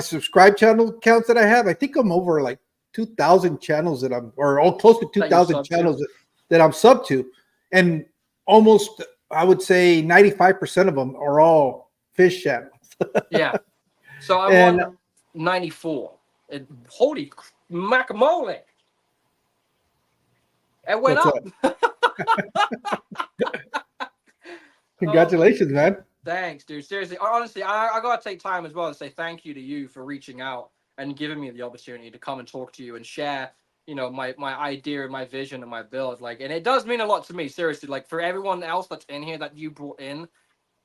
subscribe channel counts that I have, I think I'm over like 2,000 channels or close to 2,000 channels that I'm sub to, and almost I would say 95% of them are all fish channels. Yeah. So I'm on 94. Holy macamole! It went up. Congratulations, man. Thanks, dude. Seriously, honestly, I gotta take time as well to say thank you to you for reaching out and giving me the opportunity to come and talk to you and share my idea and my vision and my build. Like, and it does mean a lot to me, seriously. Like, for everyone else that's in here that you brought in,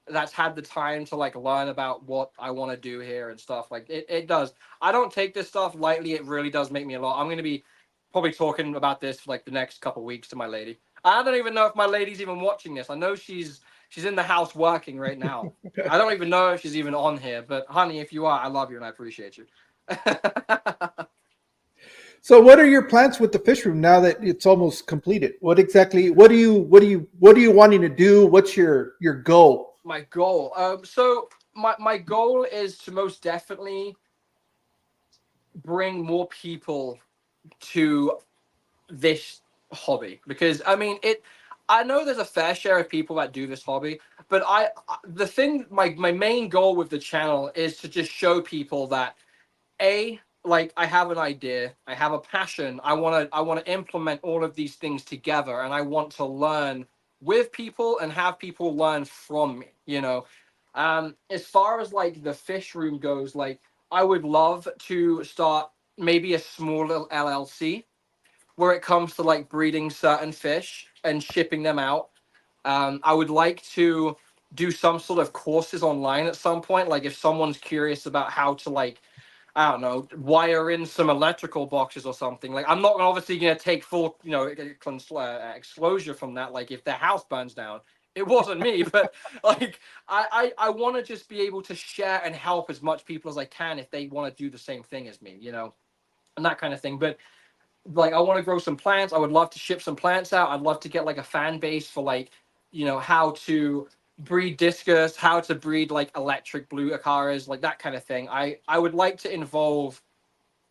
that's had the time to like learn about what I want to do here and stuff. Like, it does. I don't take this stuff lightly. It really does make me a lot. I'm going to be probably talking about this for like the next couple of weeks to my lady. I don't even know if my lady's even watching this. I know she's in the house working right now. I don't even know if she's even on here, but honey, if you are, I love you and I appreciate you. So, what are your plans with the fish room now that it's almost completed? What exactly? What are you wanting to do? What's your goal? My goal. So my goal is to most definitely bring more people to this hobby, because I mean it. I know there's a fair share of people that do this hobby, but the thing, my main goal with the channel is to just show people that, like, I have an idea, I have a passion, I want to implement all of these things together, and I want to learn with people and have people learn from me, as far as like the fish room goes, like, I would love to start maybe a small little LLC where it comes to like breeding certain fish and shipping them out. I would like to do some sort of courses online at some point. Like, if someone's curious about how to, like, I don't know, wire in some electrical boxes or something. Like, I'm not obviously going to take full, exposure from that. Like, if their house burns down, it wasn't me. But like, I want to just be able to share and help as much people as I can if they want to do the same thing as me, and that kind of thing. But like, I want to grow some plants. I would love to ship some plants out. I'd love to get like a fan base for, like, how to breed discus, how to breed like electric blue acaras, like that kind of thing. I would like to involve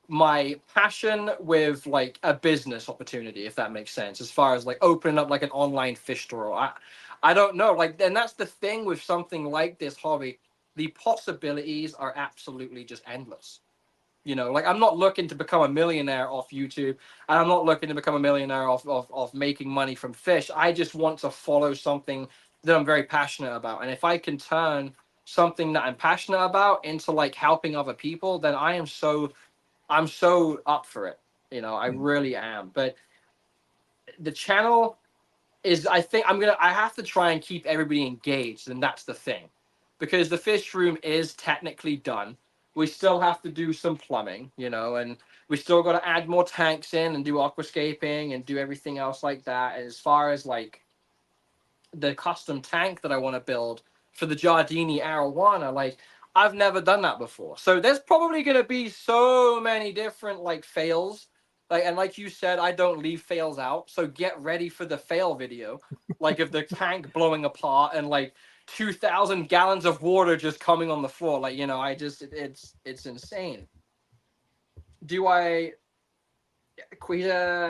my passion with like a business opportunity, if that makes sense, as far as like opening up like an online fish store. I don't know, like, and that's the thing with something like this hobby. The possibilities are absolutely just endless. Like, I'm not looking to become a millionaire off YouTube, and I'm not looking to become a millionaire off making money from fish. I just want to follow something that I'm very passionate about. And if I can turn something that I'm passionate about into like helping other people, then I'm so up for it. I really am. But the channel is, I think I have to try and keep everybody engaged, and that's the thing. Because the fish room is technically done. We still have to do some plumbing, and we still got to add more tanks in and do aquascaping and do everything else like that. As far as like the custom tank that I want to build for the Giardini Arowana, like, I've never done that before. So there's probably going to be so many different like fails. Like, and like you said, I don't leave fails out. So get ready for the fail video, like of the tank blowing apart and like 2,000 gallons of water just coming on the floor. Like, it's insane. Do I,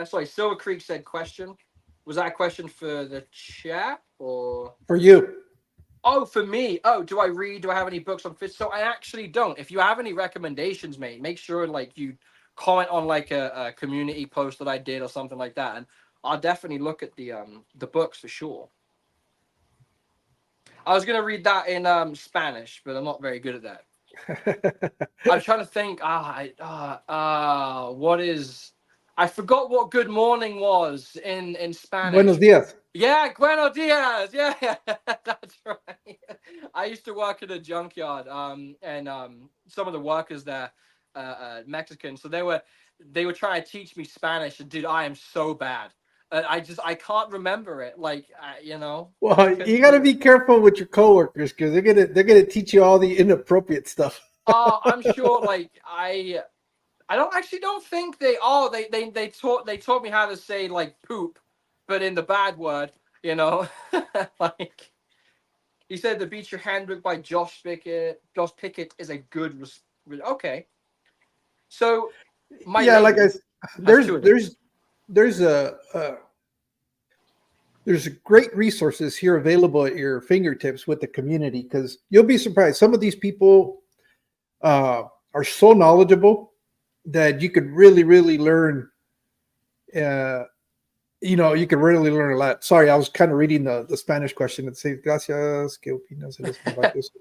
sorry, Silver Creek said question. Was that a question for the chat or For you? Oh, for me. Oh, do I read? Do I have any books on fish? So I actually don't. If you have any recommendations, mate, make sure like you comment on like a community post that I did or something like that, and I'll definitely look at the books for sure. I was gonna read that in Spanish, but I'm not very good at that. I'm trying to think. What is? I forgot what good morning was in Spanish. Buenos días. Yeah, buenos dias. Yeah, that's right. I used to work at a junkyard, and some of the workers there, Mexican, so they were trying to teach me Spanish, and dude, I am so bad. I can't remember it. Like, Well, you got to be careful with your coworkers because they're gonna teach you all the inappropriate stuff. I'm sure. Like, I don't think they taught me how to say like poop, but in the bad word, like, he said the Beat Your Handbook by Josh Pickett. Josh Pickett is a good. Okay, so Yeah, like I, there's two of them. there's there's a there's great resources here available at your fingertips with the community because you'll be surprised. Some of these people are so knowledgeable that you could really learn. You could really learn a lot. Sorry, I was kind of reading the Spanish question. It says, "Gracias, ¿qué opinas de los barcos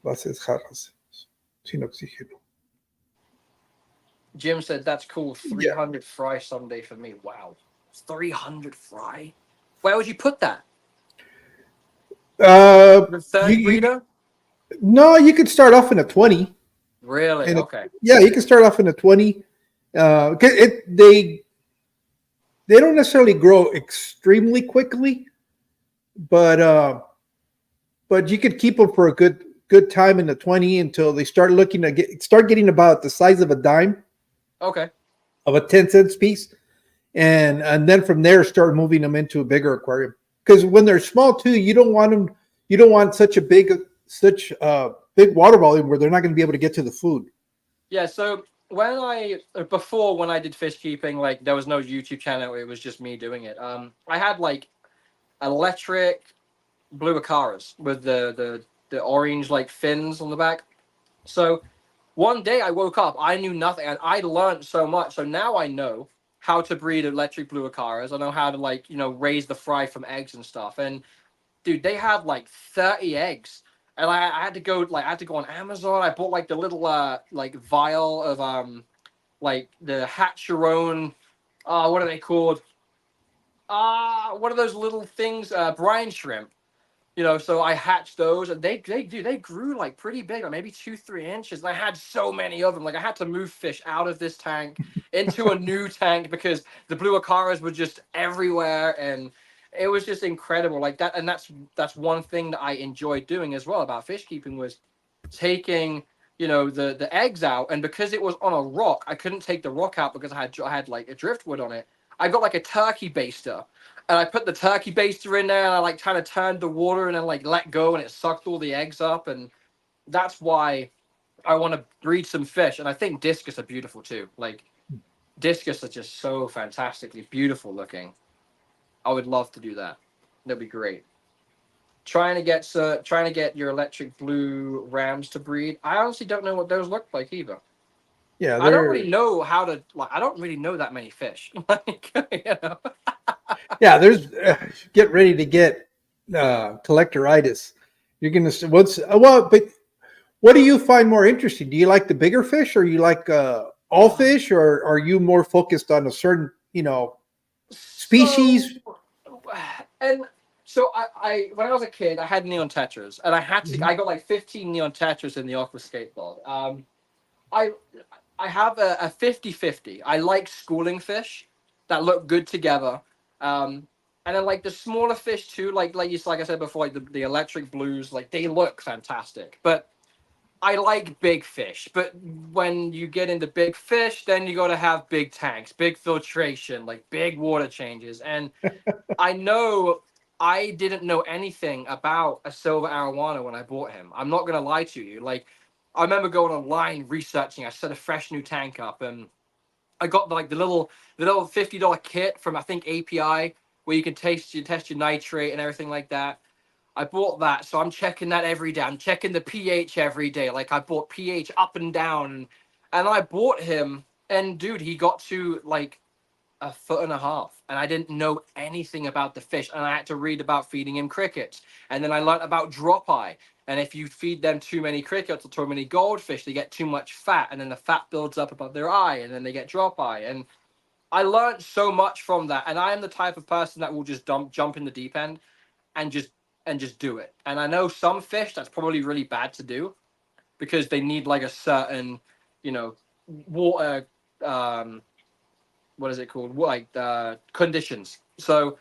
bases jarras sin oxígeno?" Jim said that's cool. Yeah. 300 fry someday for me. Wow, 300 fry. Where would you put that? The third You breeder? no, you could start off in a 20. Really? And Okay. yeah, you can start off in a 20. 'Cause they don't necessarily grow extremely quickly, but you could keep them for a good time in the 20 until they start looking to start getting about the size of a dime, Okay. of a 10 cents piece, and then from there start moving them into a bigger aquarium. Because when they're small too, you don't want such big water volume where they're not going to be able to get to the food. Yeah. So when I did fish keeping, like there was no YouTube channel. It was just me doing it. I had like electric blue acaras with the orange like fins on the back. So one day I woke up, I knew nothing, and I learned so much. So now I know how to breed electric blue acaras. I know how to like raise the fry from eggs and stuff. And dude, they had like 30 eggs. And I had to go on Amazon. I bought like the little like vial of like the hatch your own what are they called? What are those little things? Brine shrimp. So I hatched those, and they grew like pretty big, like maybe 2-3 inches. And I had so many of them. Like I had to move fish out of this tank into a new tank because the blue acaras were just everywhere, and it was just incredible. Like that, and that's one thing that I enjoyed doing as well about fish keeping was taking the eggs out. And because it was on a rock, I couldn't take the rock out because I had like a driftwood on it. I got like a turkey baster, and I put the turkey baster in there, and I like kind of turned the water and then like let go, and it sucked all the eggs up. And that's why I want to breed some fish. And I think discus are beautiful too. Like discus are just so fantastically beautiful looking. I would love to do that. That'd be great. Trying to get your electric blue rams to breed. I honestly don't know what those look like either. Yeah, I don't they're really know how to like. I don't really know that many fish. Like, yeah, there's get ready to get collectoritis. You're gonna what's well, but what do you find more interesting? Do you like the bigger fish, or you like all fish, or are you more focused on a certain So, species? and so I when I was a kid, I had neon tetras, and Mhm. I got like 15 neon tetras in the aqua skateboard. I I have a 50-50. I like schooling fish that look good together. Um, and then like the smaller fish too, like I said before, like the electric blues, like they look fantastic. But I like big fish. But when you get into big fish, then you got to have big tanks, big filtration, like big water changes. And I know I didn't know anything about a silver arowana when I bought him. I'm not gonna lie to you. Like I remember going online researching. I set a fresh new tank up, and I got like the little $50 kit from I think API where you can test your nitrate and everything like that. I bought that, so I'm checking that every day. I'm checking the pH every day. Like I bought pH up and down, and I bought him, and dude, he got to like a foot and a half, and I didn't know anything about the fish, and I had to read about feeding him crickets. And then I learned about drop eye, and if you feed them too many crickets or too many goldfish, they get too much fat, and then the fat builds up above their eye, and then they get drop eye. And I learned so much from that. And I am the type of person that will just jump in the deep end and just do it. And I know some fish that's probably really bad to do because they need like a certain you know water, what is it called? Like conditions. So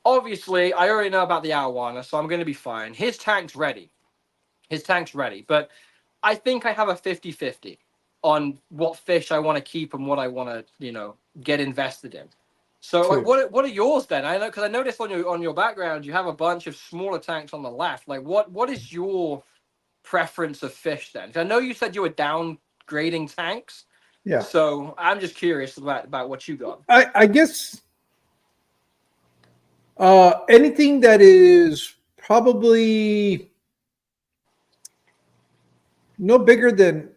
obviously, I already know about the arowana, so I'm going to be fine. His tank's ready. His tank's ready. But I think I have a 50-50 on what fish I want to keep and what I want to, get invested in. So, like, Too. what are yours then? I know because I noticed on your background you have a bunch of smaller tanks on the left. Like, what is your preference of fish then? 'Cause I know you said you were downgrading tanks, Yeah, so I'm just curious about what you got. I guess anything that is probably no bigger than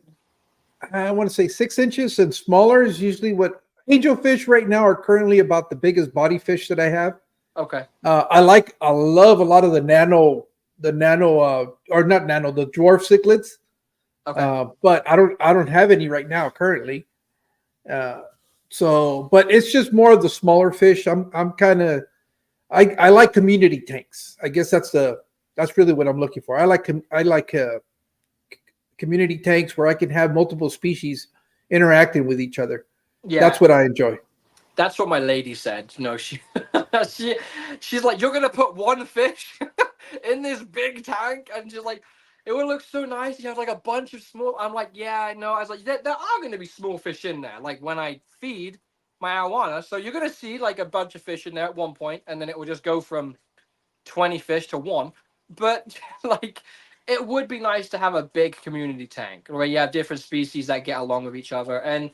I want to say 6 inches and smaller is usually what angelfish right now are currently about the biggest body fish that I have. Okay. I love a lot of the nano, or not nano, the dwarf cichlids. Okay. But I don't have any right now currently. So, but it's just more of the smaller fish. I'm kind of I like community tanks. I guess that's really what I'm looking for. I like community tanks where I can have multiple species interacting with each other. Yeah, That's what I enjoy. that's what my lady said. You know, she she's like, you're gonna put one fish in this big tank, and she's like, it would look so nice. You have like a bunch of small. I'm like, yeah, I know. I was like, there are gonna be small fish in there. Like when I feed my arowana, so you're gonna see like a bunch of fish in there at one point, and then it will just go from 20 fish to one. But like, it would be nice to have a big community tank where you have different species that get along with each other. And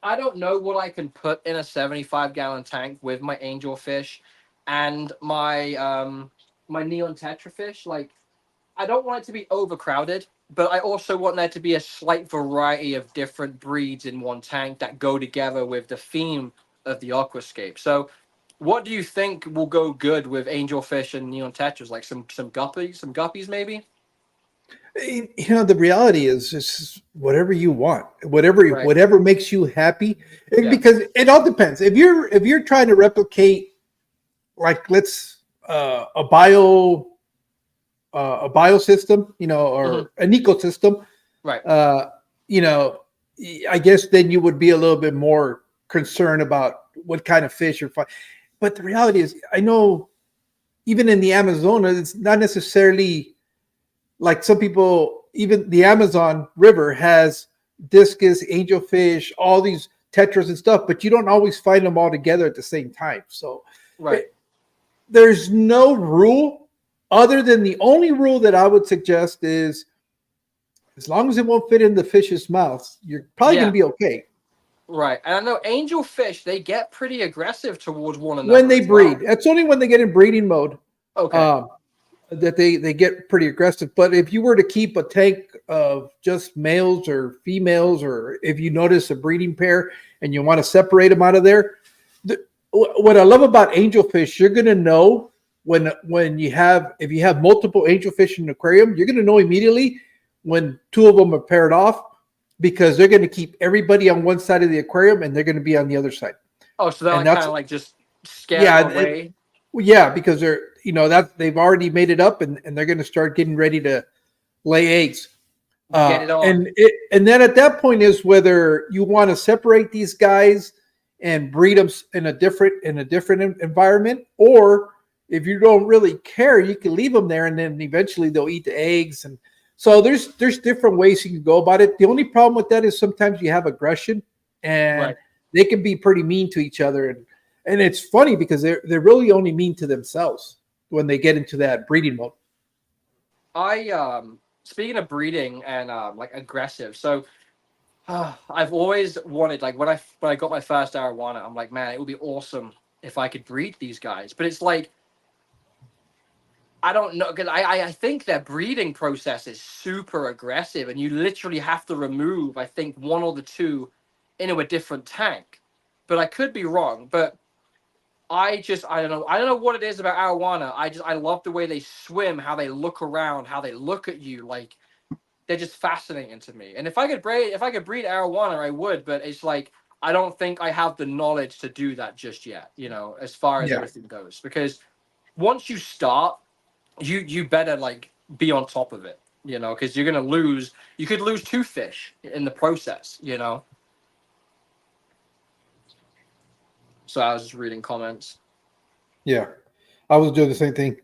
I don't know what I can put in a 75-gallon tank with my angelfish and my neon tetrafish. Like, I don't want it to be overcrowded, but I also want there to be a slight variety of different breeds in one tank that go together with the theme of the aquascape. So, what do you think will go good with angelfish and neon tetras? Like some guppies maybe? The reality is just whatever you want, Right. whatever makes you happy, Yeah. because it all depends. If you're trying to replicate, like, let's a biosystem, Hmm. or an ecosystem, Right. uh, you know, I guess then you would be a little bit more concerned about what kind of fish you're finding. But the reality is, I know even in the Amazon, it's not necessarily like some people, even the Amazon River has discus, angelfish, all these tetras and stuff, but you don't always find them all together at the same time. So Right. there's no rule, other than the only rule that I would suggest is, as long as it won't fit in the fish's mouth, you're probably going to Yeah. be okay. Right. And I know angelfish, they get pretty aggressive towards one When another they as breed, well. that's only when they get in breeding mode. Okay. Um, that they get pretty aggressive. But if you were to keep a tank of just males or females, or if you notice a breeding pair and you want to separate them out of there, what I love about angelfish, you're going to know when you have, if you have multiple angelfish in an aquarium, you're going to know immediately when two of them are paired off, because they're going to keep everybody on one side of the aquarium and they're going to be on the other side. Oh, so they're And like kind that's, of like just scaring yeah, away. yeah, because they're, that they've already made it up, and they're going to start getting ready to lay eggs. Get it on. And then at that point is whether you want to separate these guys and breed them in a different environment, or if you don't really care, you can leave them there, and then eventually they'll eat the eggs. And so there's different ways you can go about it. The only problem with that is sometimes you have aggression, and Right. they can be pretty mean to each other. And it's funny because they're really only mean to themselves when they get into that breeding mode. Speaking of breeding and like aggressive, so I've always wanted, like when I got my first arowana, I'm like, man, it would be awesome if I could breed these guys. But it's like, I don't know, because I think their breeding process is super aggressive, and you literally have to remove, I think, one or the two into a different tank. But I could be wrong. But I don't know. I don't know what it is about arowana. I love the way they swim, how they look around, how they look at you. Like, they're just fascinating to me. And if I could breed arowana, I would. But it's like, I don't think I have the knowledge to do that just yet. As far as Yeah. everything goes, because once you start, you better like be on top of it. Because you're gonna lose. You could lose two fish in the process. So I was just reading comments. Yeah. I was doing the same thing.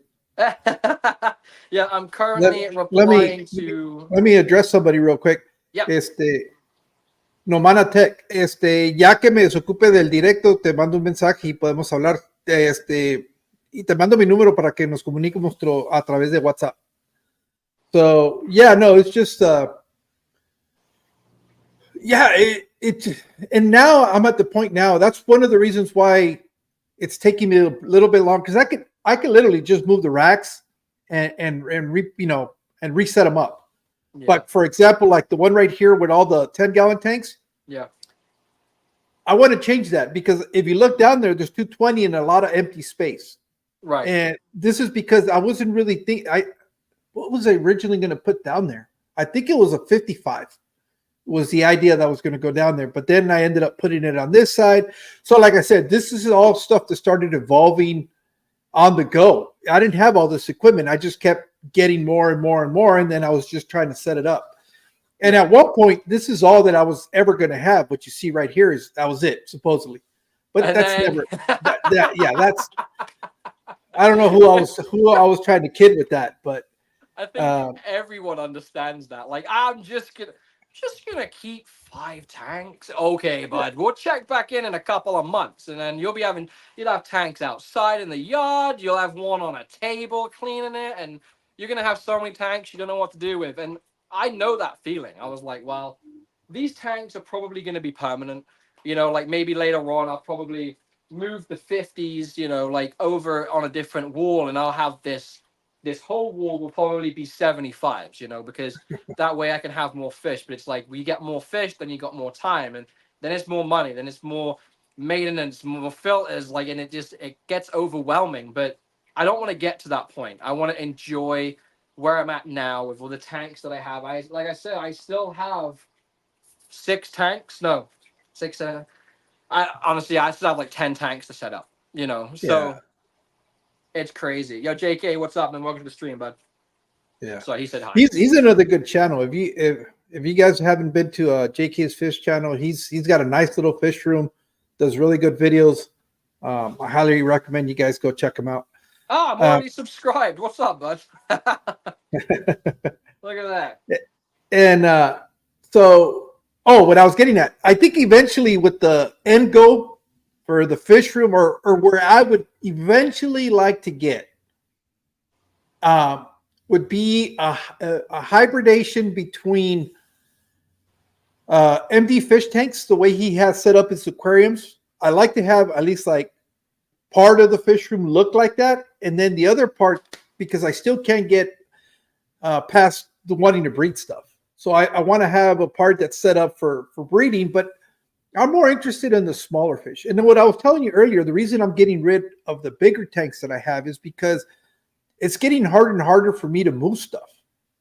Yeah, I'm Let, currently let replying me to. let me address somebody real quick. Yeah. Nomana Tech, ya que me desocupe del directo, te mando un mensaje y podemos hablar. Y te mando mi número para que nos comuniquemos a través de WhatsApp. So yeah, no, it's just yeah, and now I'm at the point now. That's one of the reasons why it's taking me a little bit long, because I could literally just move the racks and reset them up. Yeah. But for example, like the one right here with all the 10-gallon tanks, Yeah. I want to change that, because if you look down there, there's 220 and a lot of empty space. Right. And this is because I wasn't really what was I originally going to put down there? I think it was a 55. was the idea that was going to go down there. But then I ended up putting it on this side. So like I said, this is all stuff that started evolving on the go. I didn't have all this equipment. I just kept getting more and more and more. And then I was just trying to set it up. And at one point, this is all that I was ever going to have. What you see right here is that was it, supposedly. But And that's then... never that's I don't know who I was trying to kid with that, but I think everyone understands that. Like, I'm just gonna keep 5 tanks. Okay, bud. We'll check back in a couple of months, and then you'll have tanks outside in the yard. You'll have one on a table cleaning it, and you're gonna have so many tanks you don't know what to do with. And I know that feeling. I was like, well, these tanks are probably gonna be permanent. Like maybe later on I'll probably move the 50s, like over on a different wall, and I'll have this whole wall will probably be 75s, because that way I can have more fish. But it's like, we get more fish, then you got more time, and then it's more money, then it's more maintenance, more filters, like, and it gets overwhelming. But I don't want to get to that point. I want to enjoy where I'm at now with all the tanks that I have. Like I said, I still have 6 tanks. No, 6. I honestly, I still have like 10 tanks to set up. So. yeah. It's crazy. Yo, JK, what's up, man? Welcome to the stream, bud. Yeah. So he said hi. He's another good channel. If you guys haven't been to JK's Fish channel, he's got a nice little fish room, does really good videos. I highly recommend you guys go check him out. Oh, I'm already subscribed. What's up, bud? Look at that. And what I was getting at, I think eventually with the end goal for the fish room, or where I would eventually like to get, would be a hybridation between MD fish tanks, the way he has set up his aquariums. I like to have at least like part of the fish room look like that, and then the other part, because I still can't get past the wanting to breed stuff. So I want to have a part that's set up for breeding, but I'm more interested in the smaller fish. And then what I was telling you earlier, the reason I'm getting rid of the bigger tanks that I have is because it's getting harder and harder for me to move stuff.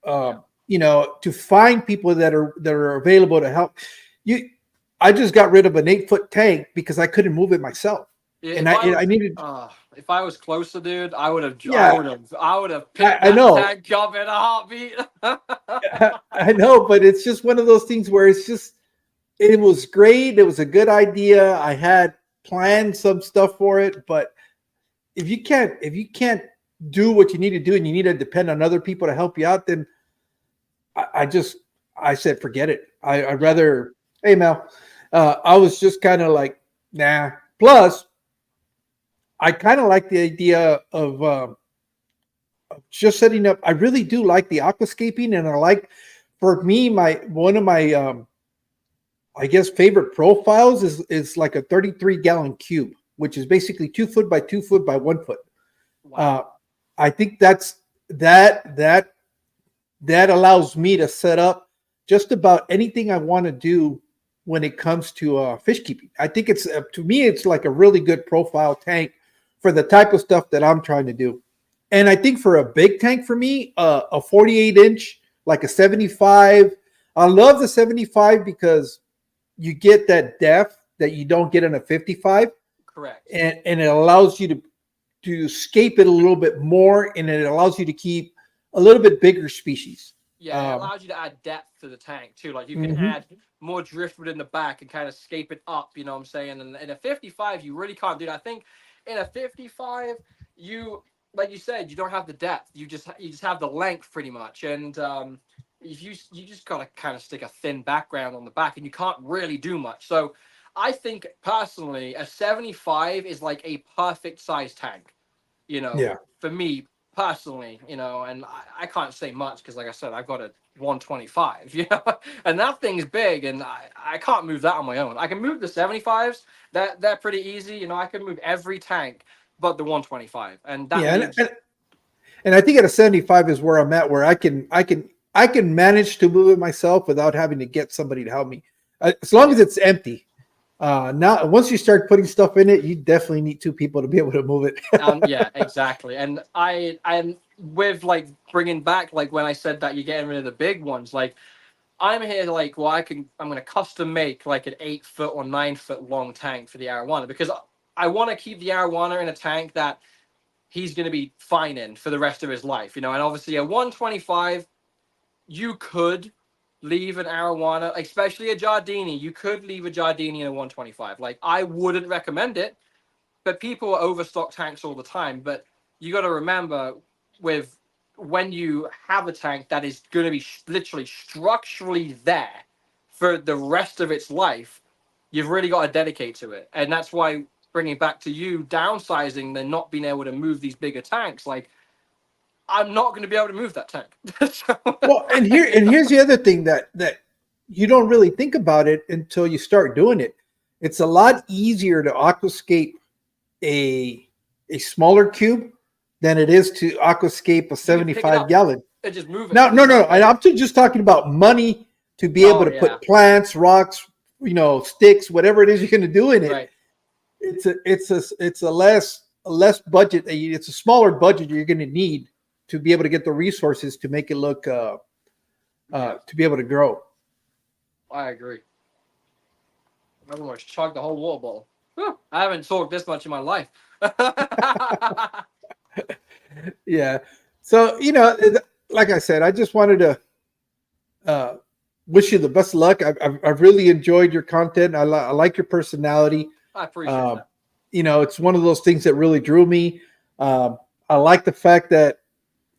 To find people that are available to help. I just got rid of an 8-foot tank because I couldn't move it myself. I needed. If I was closer, dude, I would have. Yeah, I would have picked that tank up in a heartbeat. I know, but it's just one of those things where it's just. It was great. It was a good idea. I had planned some stuff for it, but if you can't do what you need to do and you need to depend on other people to help you out, then I said, forget it. I'd rather, hey Mel, I was just kind of like, nah. Plus, I kind of like the idea of just setting up. I really do like the aquascaping, and I like, for me, one of my I guess favorite profiles is like a 33-gallon cube, which is basically 2 foot by 2 foot by 1 foot. Wow. I think that allows me to set up just about anything I want to do when it comes to fish keeping. I think it's to me, it's like a really good profile tank for the type of stuff that I'm trying to do. And I think for a big tank for me, a 48-inch, like a 75, I love the 75 because you get that depth that you don't get in a 55. Correct. And it allows you to scape it a little bit more, and it allows you to keep a little bit bigger species. Yeah, it allows you to add depth to the tank too. Like, you can add more driftwood in the back and kind of scape it up, you know what I'm saying? And in a 55, you really can't do that. I think in a 55, like you said, you don't have the depth. You just have the length pretty much. And if you just gotta kind of stick a thin background on the back, and you can't really do much. So I think personally a 75 is like a perfect size tank, for me personally, and I can't say much because, like I said, I've got a 125, and that thing's big, and I can't move that on my own. I can move the 75s, they're pretty easy, I can move every tank but the 125, and that and I think at a 75 is where I'm at, where I can manage to move it myself without having to get somebody to help me, as long as it's empty. Now, once you start putting stuff in it, you definitely need 2 people to be able to move it. Yeah, exactly. And I'm with like bringing back, like when I said that you're getting rid of the big ones, like I'm here like, well, I'm gonna custom make like an 8 foot or 9 foot long tank for the arowana because I want to keep the arowana in a tank that he's gonna be fine in for the rest of his life, you know. And obviously a 125, you could leave an arowana, especially a Giardini. You could leave a Giardini in a 125. Like I wouldn't recommend it, but people overstock tanks all the time. But you got to remember with when you have a tank that is going to be literally structurally there for the rest of its life, you've really got to dedicate to it. And that's why bringing back to you downsizing, then not being able to move these bigger tanks, like I'm not going to be able to move that tank. So, Well, here's the other thing that you don't really think about it until you start doing it. It's a lot easier to aquascape a smaller cube than it is to aquascape a you can pick it 75 up gallon. and just move it. No. I'm just talking about money to be able to put plants, rocks, sticks, whatever it is you're going to do in it. Right. It's a less budget. It's a smaller budget you're going to need to be able to get the resources to make it look to be able to grow. I agree. I almost chugged the whole water bottle. Whew, I haven't talked this much in my life. Yeah. So, like I said, I just wanted to wish you the best of luck. I've really enjoyed your content. I like your personality. I appreciate that. It's one of those things that really drew me. I like the fact that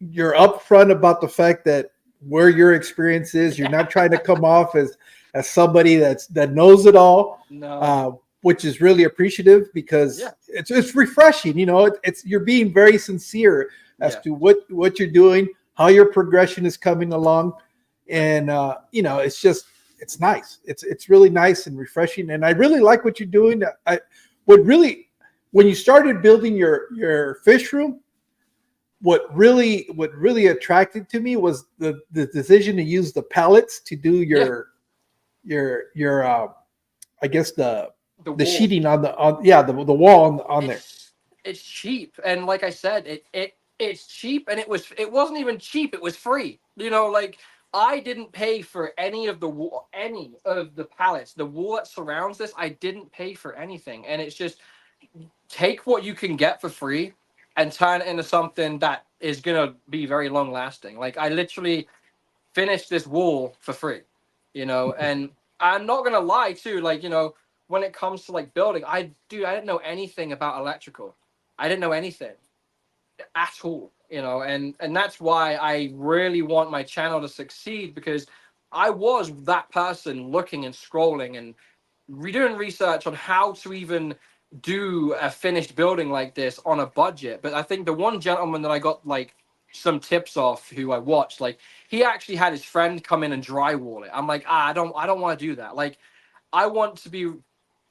you're upfront about the fact that where your experience is. You're not trying to come off as somebody that knows it all. No. Which is really appreciative because it's refreshing. It's you're being very sincere as to what you're doing, how your progression is coming along, and it's nice. It's really nice and refreshing, and I really like what you're doing. When you started building your fish room, what really attracted to me was the decision to use the pallets to do your I guess the sheeting on the wall on there. It's cheap, and like I said, it's cheap, and it wasn't even cheap. It was free. Like I didn't pay for any of the pallets. The wall that surrounds this, I didn't pay for anything, and it's just take what you can get for free and turn it into something that is gonna be very long lasting. Like I literally finished this wall for free, and I'm not gonna lie too. Like when it comes to like building, I didn't know anything about electrical. I didn't know anything at all, and that's why I really want my channel to succeed because I was that person looking and scrolling and doing research on how to even do a finished building like this on a budget. But I think the one gentleman that I got like some tips off who I watched, like he actually had his friend come in and drywall it. I'm like, I don't want to do that. Like I want to be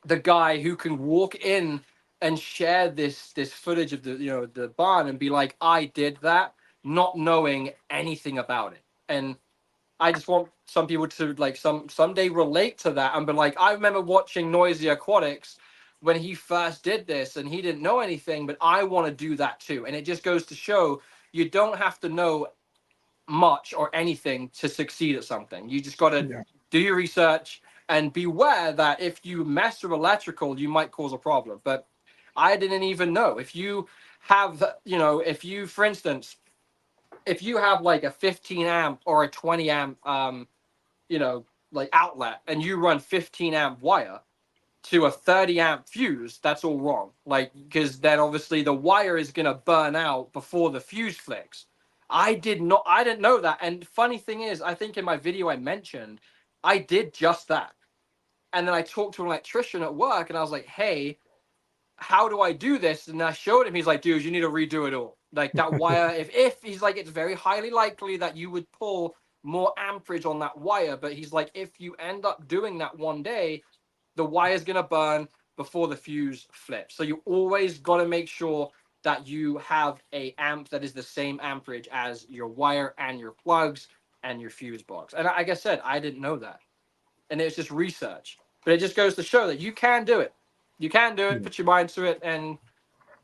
the guy who can walk in and share this footage of the barn and be like, I did that, not knowing anything about it. And I just want some people to like someday relate to that and be like, I remember watching Noisy Aquatics when he first did this and he didn't know anything, but I want to do that too. And it just goes to show you don't have to know much or anything to succeed at something. You just got to do your research and beware that if you mess with electrical, you might cause a problem. But I didn't even know. If you have, for instance, if you have like a 15 amp or a 20 amp, like outlet and you run 15 amp wire to a 30 amp fuse, that's all wrong. Like, because then obviously the wire is going to burn out before the fuse flicks. I didn't know that. And funny thing is, I think in my video I mentioned, I did just that. And then I talked to an electrician at work and I was like, hey, how do I do this? And I showed him, he's like, dude, you need to redo it all. Like that wire, if he's like, it's very highly likely that you would pull more amperage on that wire. But he's like, if you end up doing that one day, the wire's going to burn before the fuse flips. So you always got to make sure that you have a amp that is the same amperage as your wire and your plugs and your fuse box. And like I said, I didn't know that. And it's just research. But it just goes to show that you can do it. You can do it, put your mind to it, and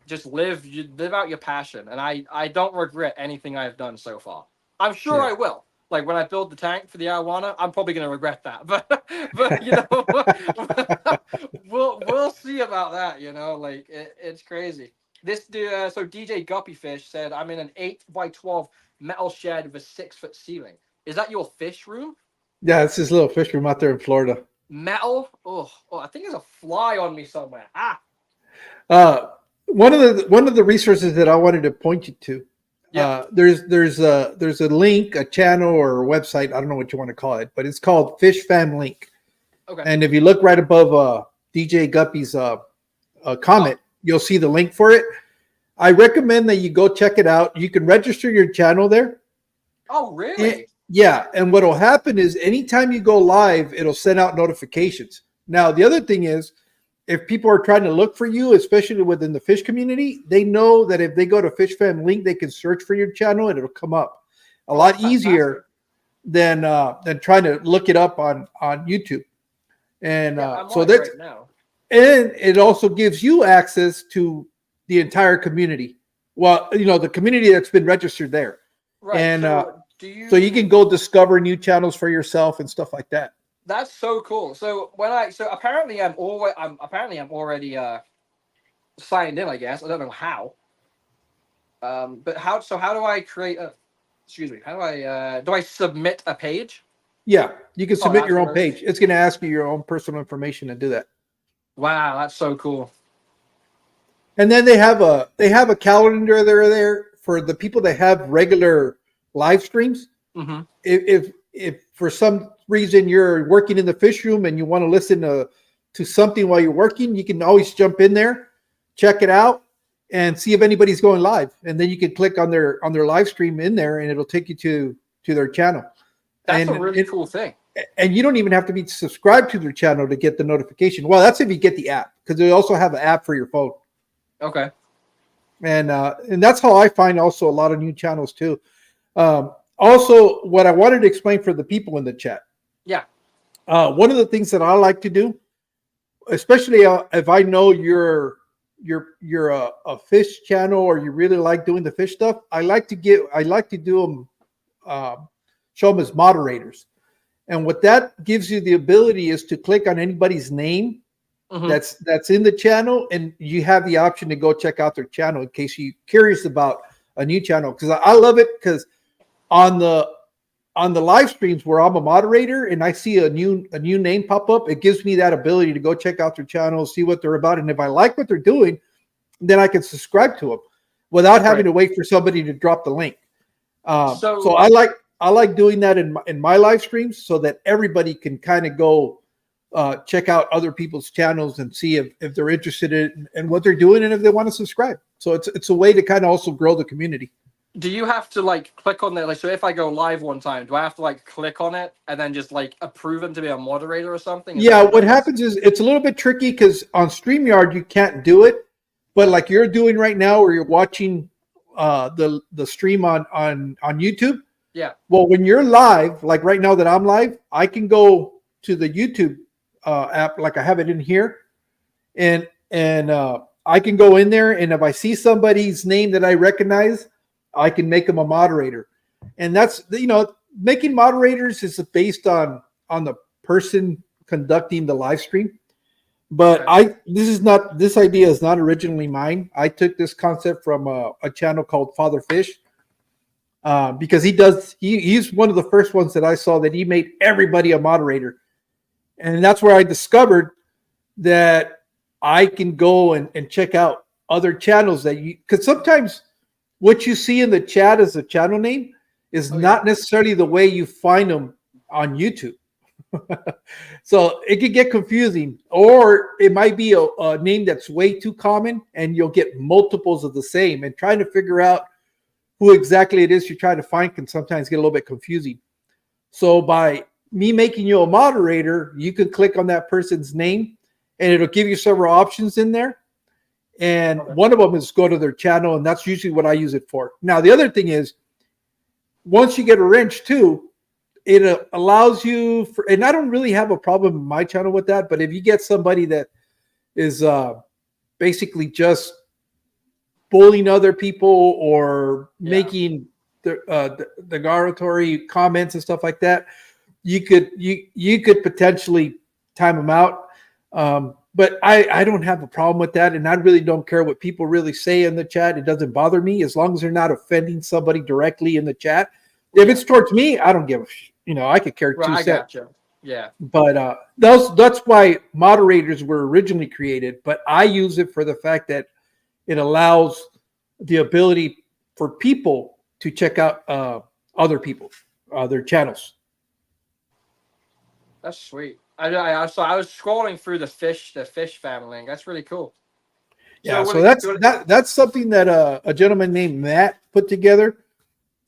just live out your passion. And I don't regret anything I've done so far. I'm sure I will. like when I build the tank for the arowana, I'm probably going to regret that. But you know, we'll see about that. You know, like it's crazy. So DJ Guppyfish said, I'm in an 8x12 metal shed with a 6-foot ceiling. Is that your fish room? Yeah, it's this little fish room out there in Florida. Metal? Oh, I think there's a fly on me somewhere. One of the resources that I wanted to point you to. Yeah. There's a link, a channel or a website. I don't know what you want to call it, but it's called Fish Fam Link. Okay. And if you look right above DJ Guppy's comment, you'll see the link for it. I recommend that you go check it out. You can register your channel there. Oh, really? Yeah. And what will happen is anytime you go live, it'll send out notifications. Now, the other thing is, if people are trying to look for you, especially within the fish community, they know that if they go to Fish Fam Link, they can search for your channel and it'll come up a lot easier than trying to look it up on YouTube. And so that's right now. And it also gives you access to the entire community. Well, you know, the community that's been registered there. Right. And so you can go discover new channels for yourself and stuff like that. That's so cool. So apparently I'm already signed in, I guess. I don't know how. But how do I create a do I submit a page? Yeah, you can submit your own page. It's going to ask you your own personal information to do that. Wow, that's so cool. And then they have a calendar there for the people that have regular live streams. Mm-hmm. If for some reason you're working in the fish room and you want to listen to something while you're working, you can always jump in there, check it out, and see if anybody's going live. And then you can click on their live stream in there, and it'll take you to their channel. That's a really cool thing. And you don't even have to be subscribed to their channel to get the notification. Well, that's if you get the app, because they also have an app for your phone. Okay. And that's how I find also a lot of new channels too. Also, what I wanted to explain for the people in the chat. Yeah. One of the things that I like to do, especially if I know you're a fish channel or you really like doing the fish stuff, I like to do them, show them as moderators. And what that gives you the ability is to click on anybody's name that's in the channel, and you have the option to go check out their channel in case you're curious about a new channel. Because I love it, because on the live streams where I'm a moderator and I see a new name pop up, it gives me that ability to go check out their channel, see what they're about, and if I like what they're doing, then I can subscribe to them without having to wait for somebody to drop the link. So I like doing that in my live streams, so that everybody can kind of go check out other people's channels and see if they're interested in what they're doing and if they want to subscribe. So it's a way to kind of also grow the community. Do you have to click on that? So if I go live one time, do I have to click on it and then just approve them to be a moderator or something? Yeah, what happens is it's a little bit tricky, because on StreamYard you can't do it, but like you're doing right now, where you're watching the stream on YouTube. Yeah. Well, when you're live, like right now that I'm live, I can go to the YouTube app, like I have it in here, and I can go in there, and if I see somebody's name that I recognize, I can make them a moderator. And that's, making moderators is based on the person conducting the live stream. But this idea is not originally mine. I took this concept from a channel called Father Fish, because he's one of the first ones that I saw that he made everybody a moderator. And that's where I discovered that I can go and check out other channels because sometimes what you see in the chat as a channel name is not necessarily the way you find them on YouTube. So it could get confusing, or it might be a name that's way too common and you'll get multiples of the same, and trying to figure out who exactly it is you're trying to find can sometimes get a little bit confusing. So by me making you a moderator, you can click on that person's name and it'll give you several options in there. And one of them is go to their channel, and that's usually what I use it for. Now, the other thing is, once you get a wrench too, it allows you and I don't really have a problem in my channel with that, but if you get somebody that is basically just bullying other people or making derogatory comments and stuff like that, you could potentially time them out. But I don't have a problem with that, and I really don't care what people really say in the chat. It doesn't bother me as long as they're not offending somebody directly in the chat. If it's towards me, I don't give I could care Right, two I cents. gotcha. Yeah. But that's why moderators were originally created. But I use it for the fact that it allows the ability for people to check out other people, their channels. That's sweet. I was scrolling through the fish family. That's really cool. Yeah, so that's something that a gentleman named Matt put together,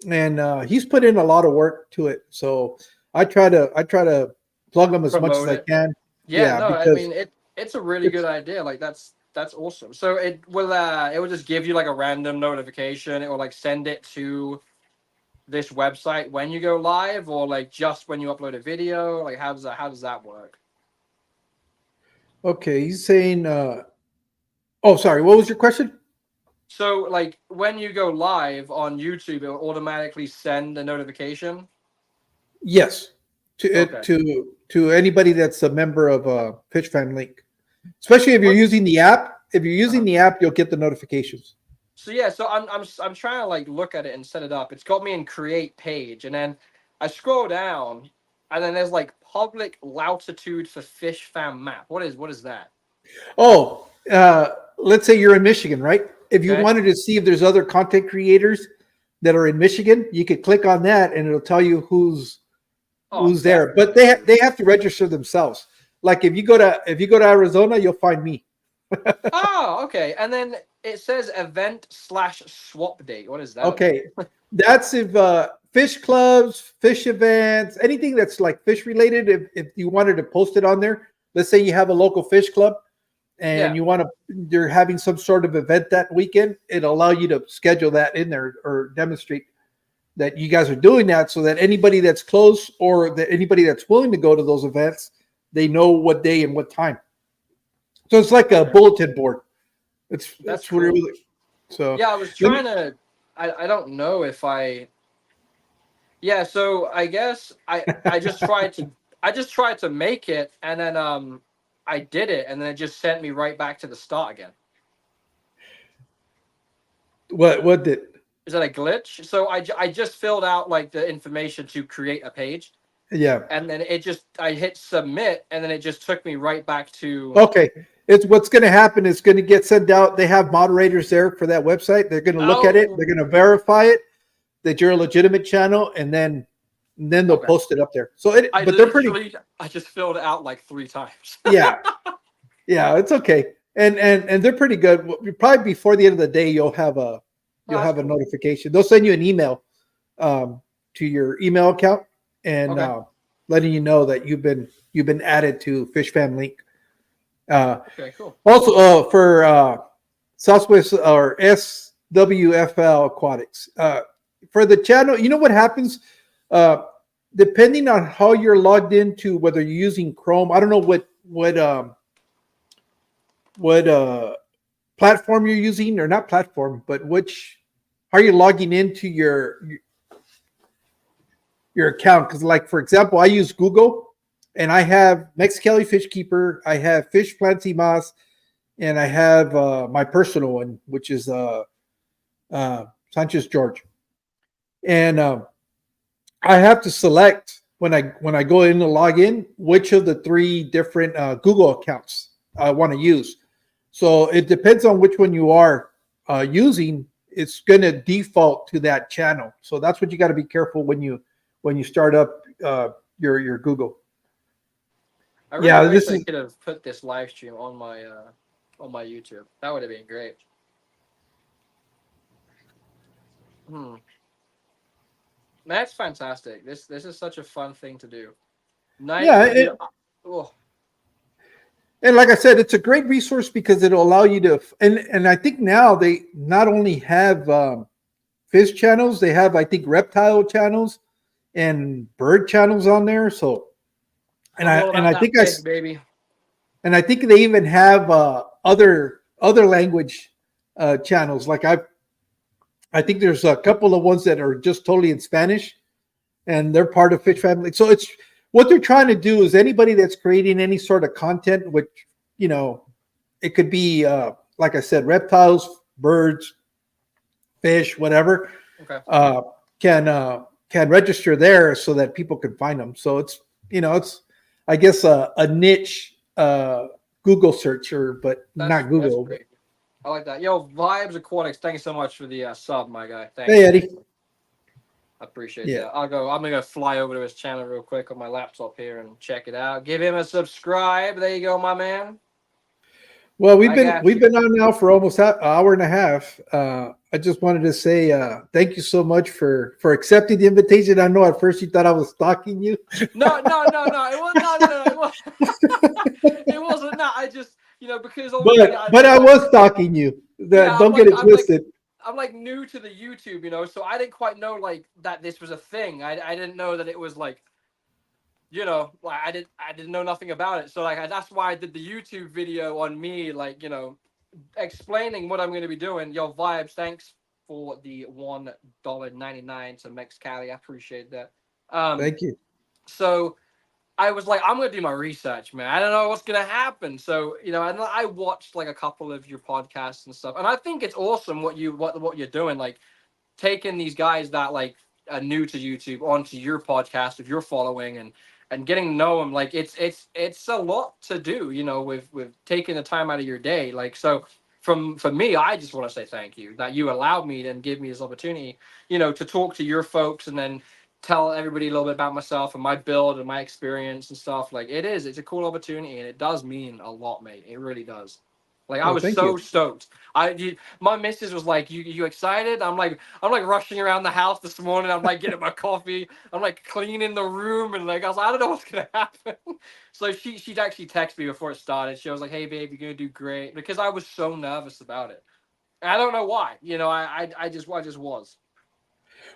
and he's put in a lot of work to it. So I try to plug them as much as I can. Yeah, no, I mean it's a really good idea. Like that's awesome. So it will just give you like a random notification. It will like send it to this website when you go live, or like just when you upload a video. Like how does that work? Okay, he's saying oh, sorry, what was your question? So like when you go live on YouTube, it will automatically send a notification. Yes, to anybody that's a member of Pitch Fan Link, especially if you're using the app. If you're using the app, you'll get the notifications. So yeah, so I'm trying to like look at it and set it up. It's got me in create page, and then I scroll down, and then there's like public latitude for fish fan map. What is that? Oh, let's say you're in Michigan, right? If you wanted to see if there's other content creators that are in Michigan, you could click on that, and it'll tell you who's there. But they have to register themselves. Like if you go to Arizona, you'll find me. Oh, okay. And then it says event/swap date. What is that? Okay, that's if fish clubs, fish events, anything that's like fish related. If you wanted to post it on there, let's say you have a local fish club and you're having some sort of event that weekend, it'll allow you to schedule that in there or demonstrate that you guys are doing that, so that anybody that's close or that anybody that's willing to go to those events, they know what day and what time. So it's like a bulletin board. That's cool. Really, so yeah, I was trying to. I don't know if I. Yeah, so I guess I just tried to make it, and then I did it, and then it just sent me right back to the start again. What did? Is that a glitch? So I just filled out like the information to create a page. Yeah. And then I hit submit, and then it just took me right back to. Okay. It's what's going to happen is going to get sent out. They have moderators there for that website. They're going to look at it. They're going to verify it that you're a legitimate channel, and then they'll post it up there. So but they're pretty. I just filled it out like 3 times. Yeah. Yeah, it's okay. And they're pretty good. Probably before the end of the day, you'll have a notification. They'll send you an email to your email account and letting you know that you've been added to Fish Fam Link. Okay, cool. Also, for Southwest or SWFL Aquatics, for the channel, you know what happens? Depending on how you're logged into, whether you're using Chrome, I don't know what platform you're using, or not platform, but how you're logging into your account. Because, like, for example, I use Google, and I have Mexicali Fish Keeper, I have Fish Planty Mas, and I have my personal one, which is Sanchez George. And I have to select when I go in to log in which of the 3 different Google accounts I want to use. So it depends on which one you are using. It's going to default to that channel. So that's what you got to be careful when you start up your Google. I really wish I could have put this live stream on my YouTube. That would have been great. That's fantastic. This is such a fun thing to do. Nice. And like I said, it's a great resource because it'll allow you to, and I think now they not only have fish channels, they have, I think, reptile channels and bird channels on there. So, I think they even have other language channels. Like I think there's a couple of ones that are just totally in Spanish, and they're part of Fish Family. So it's what they're trying to do is anybody that's creating any sort of content, which it could be like I said, reptiles, birds, fish, whatever, Okay. Can register there so that people can find them. So it's I guess a niche Google search, but not Google. That's great. I like that. Yo, Vibes Aquatics, thank you so much for the sub, my guy. Thanks. Hey, Eddie. I appreciate that. I'm gonna go fly over to his channel real quick on my laptop here and check it out. Give him a subscribe. There you go, my man. Well, we've been on now for almost an hour and a half. I just wanted to say thank you so much for accepting the invitation. I know at first you thought I was stalking you. No. It wasn't. No, I just because but I was stalking you. Don't get it twisted. I'm like new to the YouTube, so I didn't quite know like that this was a thing. I didn't know that it was like. Like I didn't know nothing about it. So like that's why I did the YouTube video on me, like, explaining what I'm going to be doing. Yo, Vibes, thanks for the $1.99 to Mexicali. I appreciate that. Thank you. So I was like, I'm going to do my research, man. I don't know what's going to happen. So, and I watched like a couple of your podcasts and stuff. And I think it's awesome what you're doing, like taking these guys that like are new to YouTube onto your podcast if you're following and getting to know them. Like it's a lot to do, with taking the time out of your day. Like, so for me, I just want to say thank you that you allowed me and give me this opportunity, to talk to your folks and then tell everybody a little bit about myself and my build and my experience and stuff. Like it's a cool opportunity and it does mean a lot, mate. It really does. Like I was so stoked. My missus was like, "You excited?" I'm like rushing around the house this morning. I'm like getting my coffee. I'm like cleaning the room and like I was like, I don't know what's gonna happen. So she'd actually text me before it started. She was like, "Hey babe, you're gonna do great," because I was so nervous about it. And I don't know why. I just was.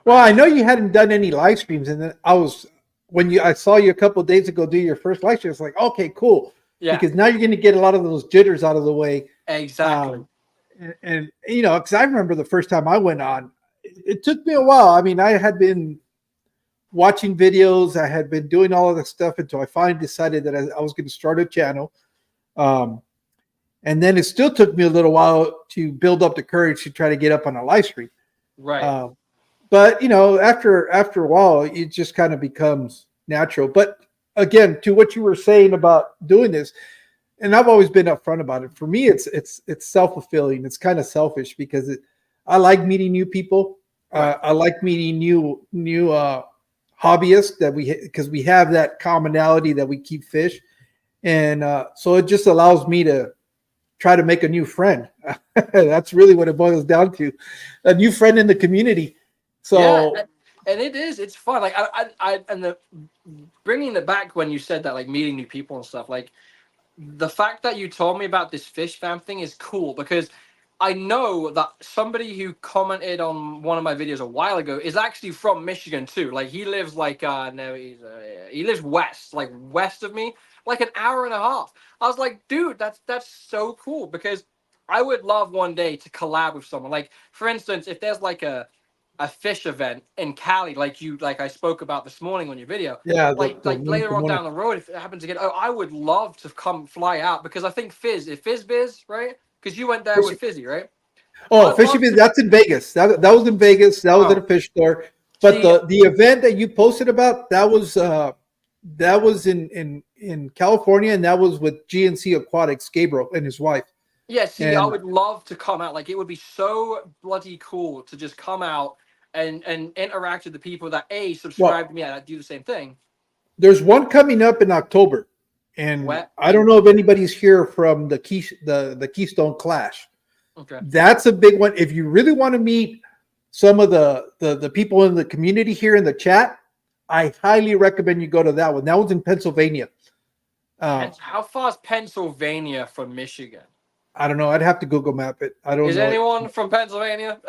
Well, I know you hadn't done any live streams, and then I saw you a couple of days ago do your first live stream. It's like, okay, cool. Yeah. Because now you're going to get a lot of those jitters out of the way. Exactly. And because I remember the first time I went on, it took me a while. I mean, I had been watching videos. I had been doing all of this stuff until I finally decided that I was going to start a channel. And then it still took me a little while to build up the courage to try to get up on a live stream. Right. But, after a while, it just kind of becomes natural. But again, to what you were saying about doing this, and I've always been upfront about it. For me, it's self-fulfilling. It's kind of selfish because I like meeting new people. Right. I like meeting new hobbyists because we have that commonality that we keep fish, and so it just allows me to try to make a new friend. That's really what it boils down to, a new friend in the community. So. Yeah. And it's fun. Like bringing it back when you said that, like meeting new people and stuff, like the fact that you told me about this fish fam thing is cool because I know that somebody who commented on one of my videos a while ago is actually from Michigan too. Like he lives like he lives west of me, like an hour and a half. I was like, dude, that's so cool because I would love one day to collab with someone. Like for instance, if there's like a fish event in Cali, like I spoke about this morning on your video. Yeah. Later on down the road, if it happens again, I would love to come fly out because I think FizzBiz, right? Because you went there with Fizzy, right? Oh, Fishy Biz, that's in Vegas. That was in Vegas. That was at a fish store. But the event that you posted about, that was in California, and that was with GNC Aquatics, Gabriel and his wife. Yeah, I would love to come out. Like it would be so bloody cool to just come out and interact with the people that subscribe to me and do the same thing. There's one coming up in October, and I don't know if anybody's here from the Keystone Clash. Okay, that's a big one. If you really want to meet some of the people in the community here in the chat, I highly recommend you go to that one. That one's in Pennsylvania. How far is Pennsylvania from Michigan? I don't know. I'd have to Google map it. I don't know. Is anyone from Pennsylvania?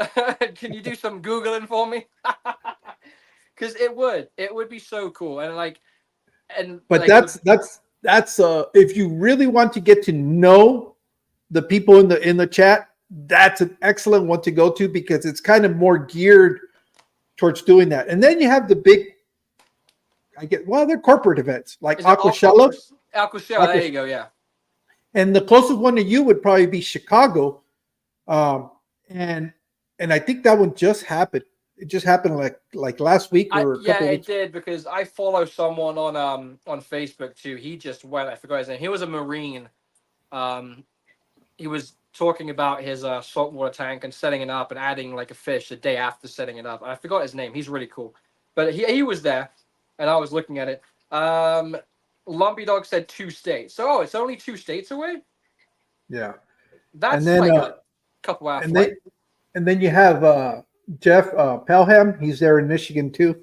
Can you do some Googling for me? Because it would be so cool. But that's if you really want to get to know the people in the chat, that's an excellent one to go to because it's kind of more geared towards doing that. And then you have the big, they're corporate events like Is it Aquashella. Aquashella? There you go. Yeah. And the closest one to you would probably be Chicago. Um, and I think that one just happened. It just happened like last week or a couple it weeks. did because I follow someone on Facebook too. He just went. I forgot his name. He was a Marine. He was talking about his saltwater tank and setting it up and adding like a fish the day after setting it up. I forgot his name. He's really cool. But he was there, and I was looking at it. Lumpy Dog said 2 states. So it's only 2 states away. Yeah, That's and then, like a couple hours. And then you have Jeff Pelham. He's there in Michigan too.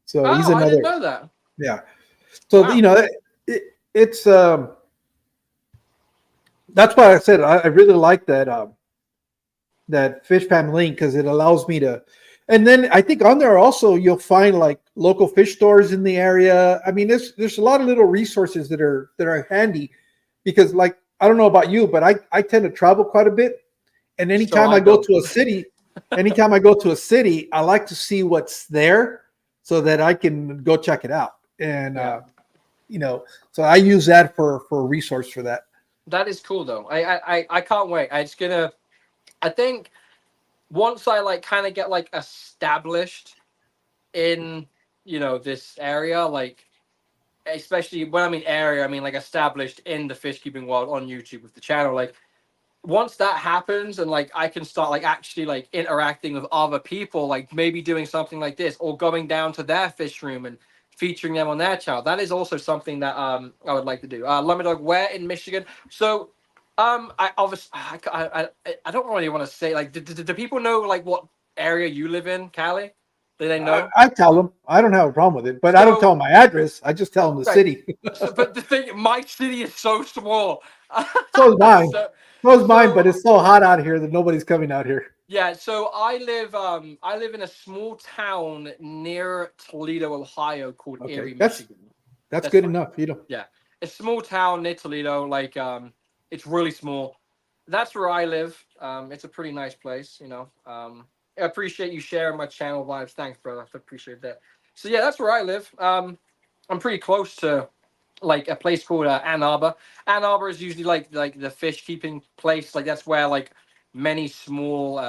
So he's another. I didn't know that. Yeah. So wow. It's that's why I said I really like that that Fish Pan link because it allows me to. And then I think on there also you'll find like local fish stores in the area. I mean, there's a lot of little resources that are handy because like I don't know about you, but I tend to travel quite a bit. And anytime I go to a city, I like to see what's there so that I can go check it out. And so I use that for a resource for that. That is cool though. I can't wait. I think once I like kind of get like established in this area, like especially when I mean area, I mean like established in the fish keeping world on YouTube with the channel, like once that happens and like I can start like actually like interacting with other people, like maybe doing something like this or going down to their fish room and featuring them on their channel. That is also something that I would like to do. Lumber Dog, where in Michigan? So I obviously I don't really want to say like do people know like what area you live in, Cali? Do they know? I tell them. I don't have a problem with it, but I don't tell them my address. I just tell them the city. But the thing, my city is so small. So is mine. So is mine, but it's so hot out here that nobody's coming out here. Yeah, so I live in a small town near Toledo, Ohio called Erie, Michigan. That's good enough. Yeah. A small town near Toledo, like it's really small. That's where I live. It's a pretty nice place, I appreciate you sharing my channel vibes. Thanks, brother. I appreciate that. So yeah, that's where I live. I'm pretty close to like a place called Ann Arbor. Ann Arbor is usually like the fish keeping place. Like that's where like many small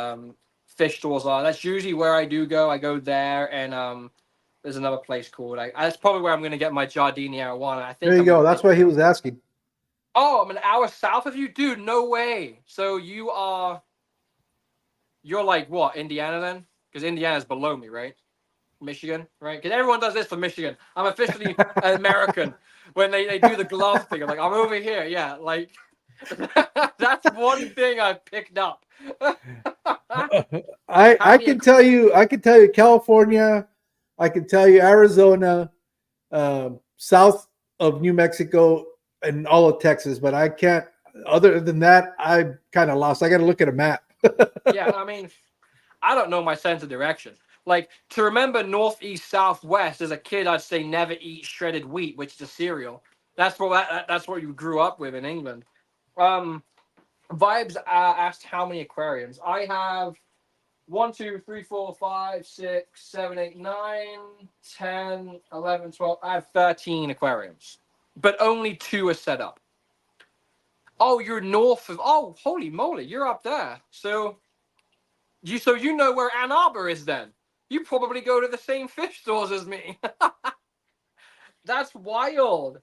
fish stores are. That's usually where I do go. I go there, and there's another place called. That's probably where I'm going to get my Giardini arowana. I think. There you go. That's why he was asking. Oh, I'm an hour south of you, dude. No way. So you're like what, Indiana then? Because Indiana's below me, right? Michigan, right? Because everyone does this for Michigan. I'm officially an American when they do the glove thing. I'm like, I'm over here. Yeah, like that's one thing I picked up. I can tell you California, I can tell you Arizona, south of New Mexico, and all of Texas, but I can't. Other than that, I'm kind of lost. I got to look at a map. Yeah, I mean, I don't know my sense of direction. Like, to remember north, east, south, west, as a kid, I'd say never eat shredded wheat, which is a cereal. That's what you grew up with in England. Vibes asked how many aquariums. I have 1, 2, 3, 4, 5, 6, 7, 8, 9, 10, 11, 12. I have 13 aquariums, but only 2 are set up. Oh, you're north of. Oh, holy moly, you're up there. So you know where Ann Arbor is then. You probably go to the same fish stores as me. That's wild.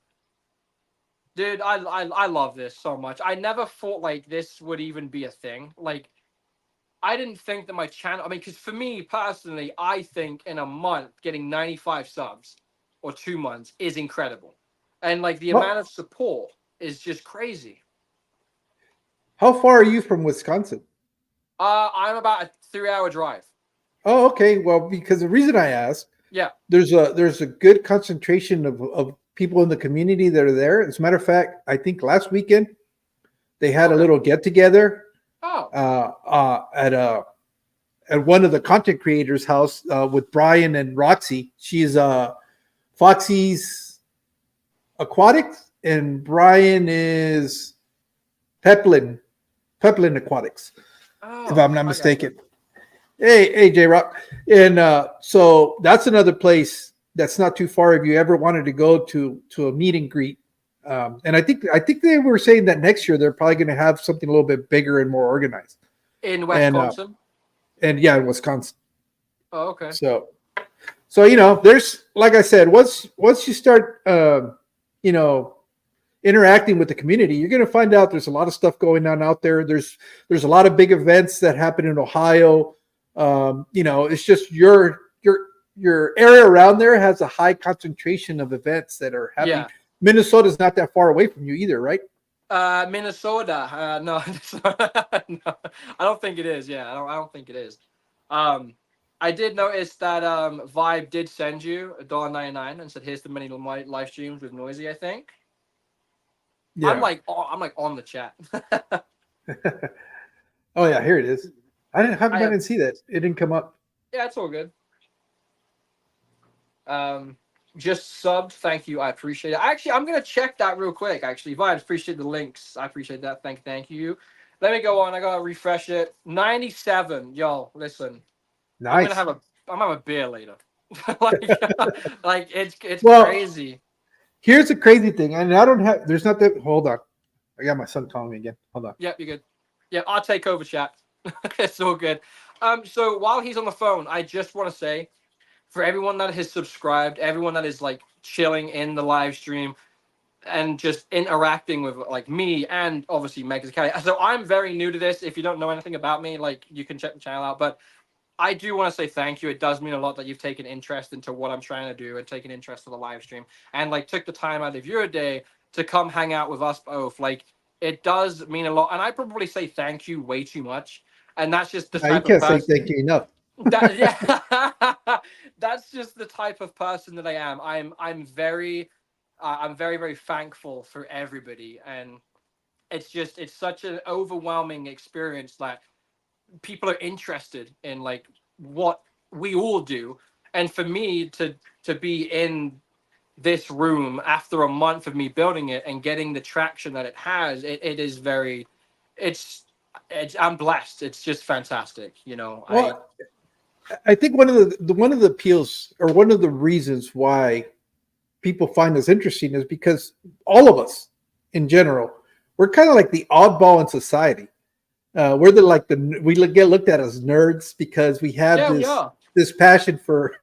Dude, I love this so much. I never thought like this would even be a thing. Like, I didn't think that my channel, I mean, because for me personally, I think in a month getting 95 subs or 2 months is incredible. And like the amount of support is just crazy. How far are you from Wisconsin? I'm about a 3-hour drive. Oh, okay. Well, because the reason I asked, there's a good concentration of people in the community that are there. As a matter of fact, I think last weekend they had a little get together at one of the content creators' house with Brian and Roxy. She's Foxy's Aquatics, and Brian is Peplin. Pepperland Aquatics, if Oh, I'm not I got you. mistaken. Hey, J Rock, and so that's another place that's not too far if you ever wanted to go to a meet and greet. And I think they were saying that next year they're probably going to have something a little bit bigger and more organized. In And Wisconsin. yeah, in Wisconsin. Oh, okay. So there's like I said, once you start you know interacting with the community, you're going to find out there's a lot of stuff going on out there. There's a lot of big events that happen in Ohio. It's just your area around there has a high concentration of events that are happening. Yeah. Minnesota's not that far away from you either, right? Minnesota. No, no, I don't think it is. Yeah, I don't think it is. Um, I did notice that Vibe did send you $1.99 and said, "Here's the many live streams with Noisy." I think Yeah. I'm like on the chat. Oh yeah, here it is. How come I I have didn't see that? It didn't come up. Yeah, it's all good. Um, just subbed. Thank you. I appreciate it. Actually, I'm gonna check that real quick. Actually, Vibe, appreciate the links. I appreciate that. Thank you. Let me go on. I gotta refresh it. 97. Yo, listen. I'm gonna Nice. have a I'm gonna have a beer later. like like it's Well, crazy. here's the crazy thing, and I don't have. There's not that. Hold on, I got my son calling me again. Hold on. Yep, you're good. Yeah, I'll take over chat. It's all good. So while he's on the phone, I just want to say for everyone that has subscribed, everyone that is like chilling in the live stream and just interacting with like me and obviously Mexicali. So I'm very new to this. If you don't know anything about me, like you can check the channel out. But I do want to say thank you. It does mean a lot that you've taken interest into what I'm trying to do and taken interest in the live stream and like took the time out of your day to come hang out with us both. Like it does mean a lot. And I probably say thank you way too much. And that's just the Now, you type of can't say person thank you enough. that yeah. That's just the type of person that I am. I'm very very thankful for everybody, and it's such an overwhelming experience that people are interested in like what we all do, and for me to be in this room after a month of me building it and getting the traction that it has, it is very, it's I'm blessed. It's just fantastic, you know. Well, I think one of the appeals or one of the reasons why people find us interesting is because all of us, in general, we're kind of like the oddball in society. We're we get looked at as nerds because we have Yeah, we are. this passion for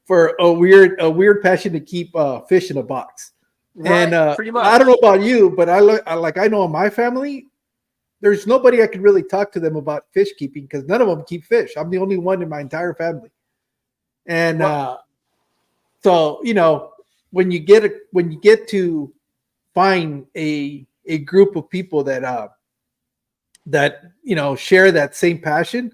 for a weird passion to keep fish in a box. And Right, pretty I don't know much. about you, but I know in my family, there's nobody I could really talk to them about fish keeping because none of them keep fish. I'm the only one in my entire family, and Well, so when you get to find a group of people that share that same passion,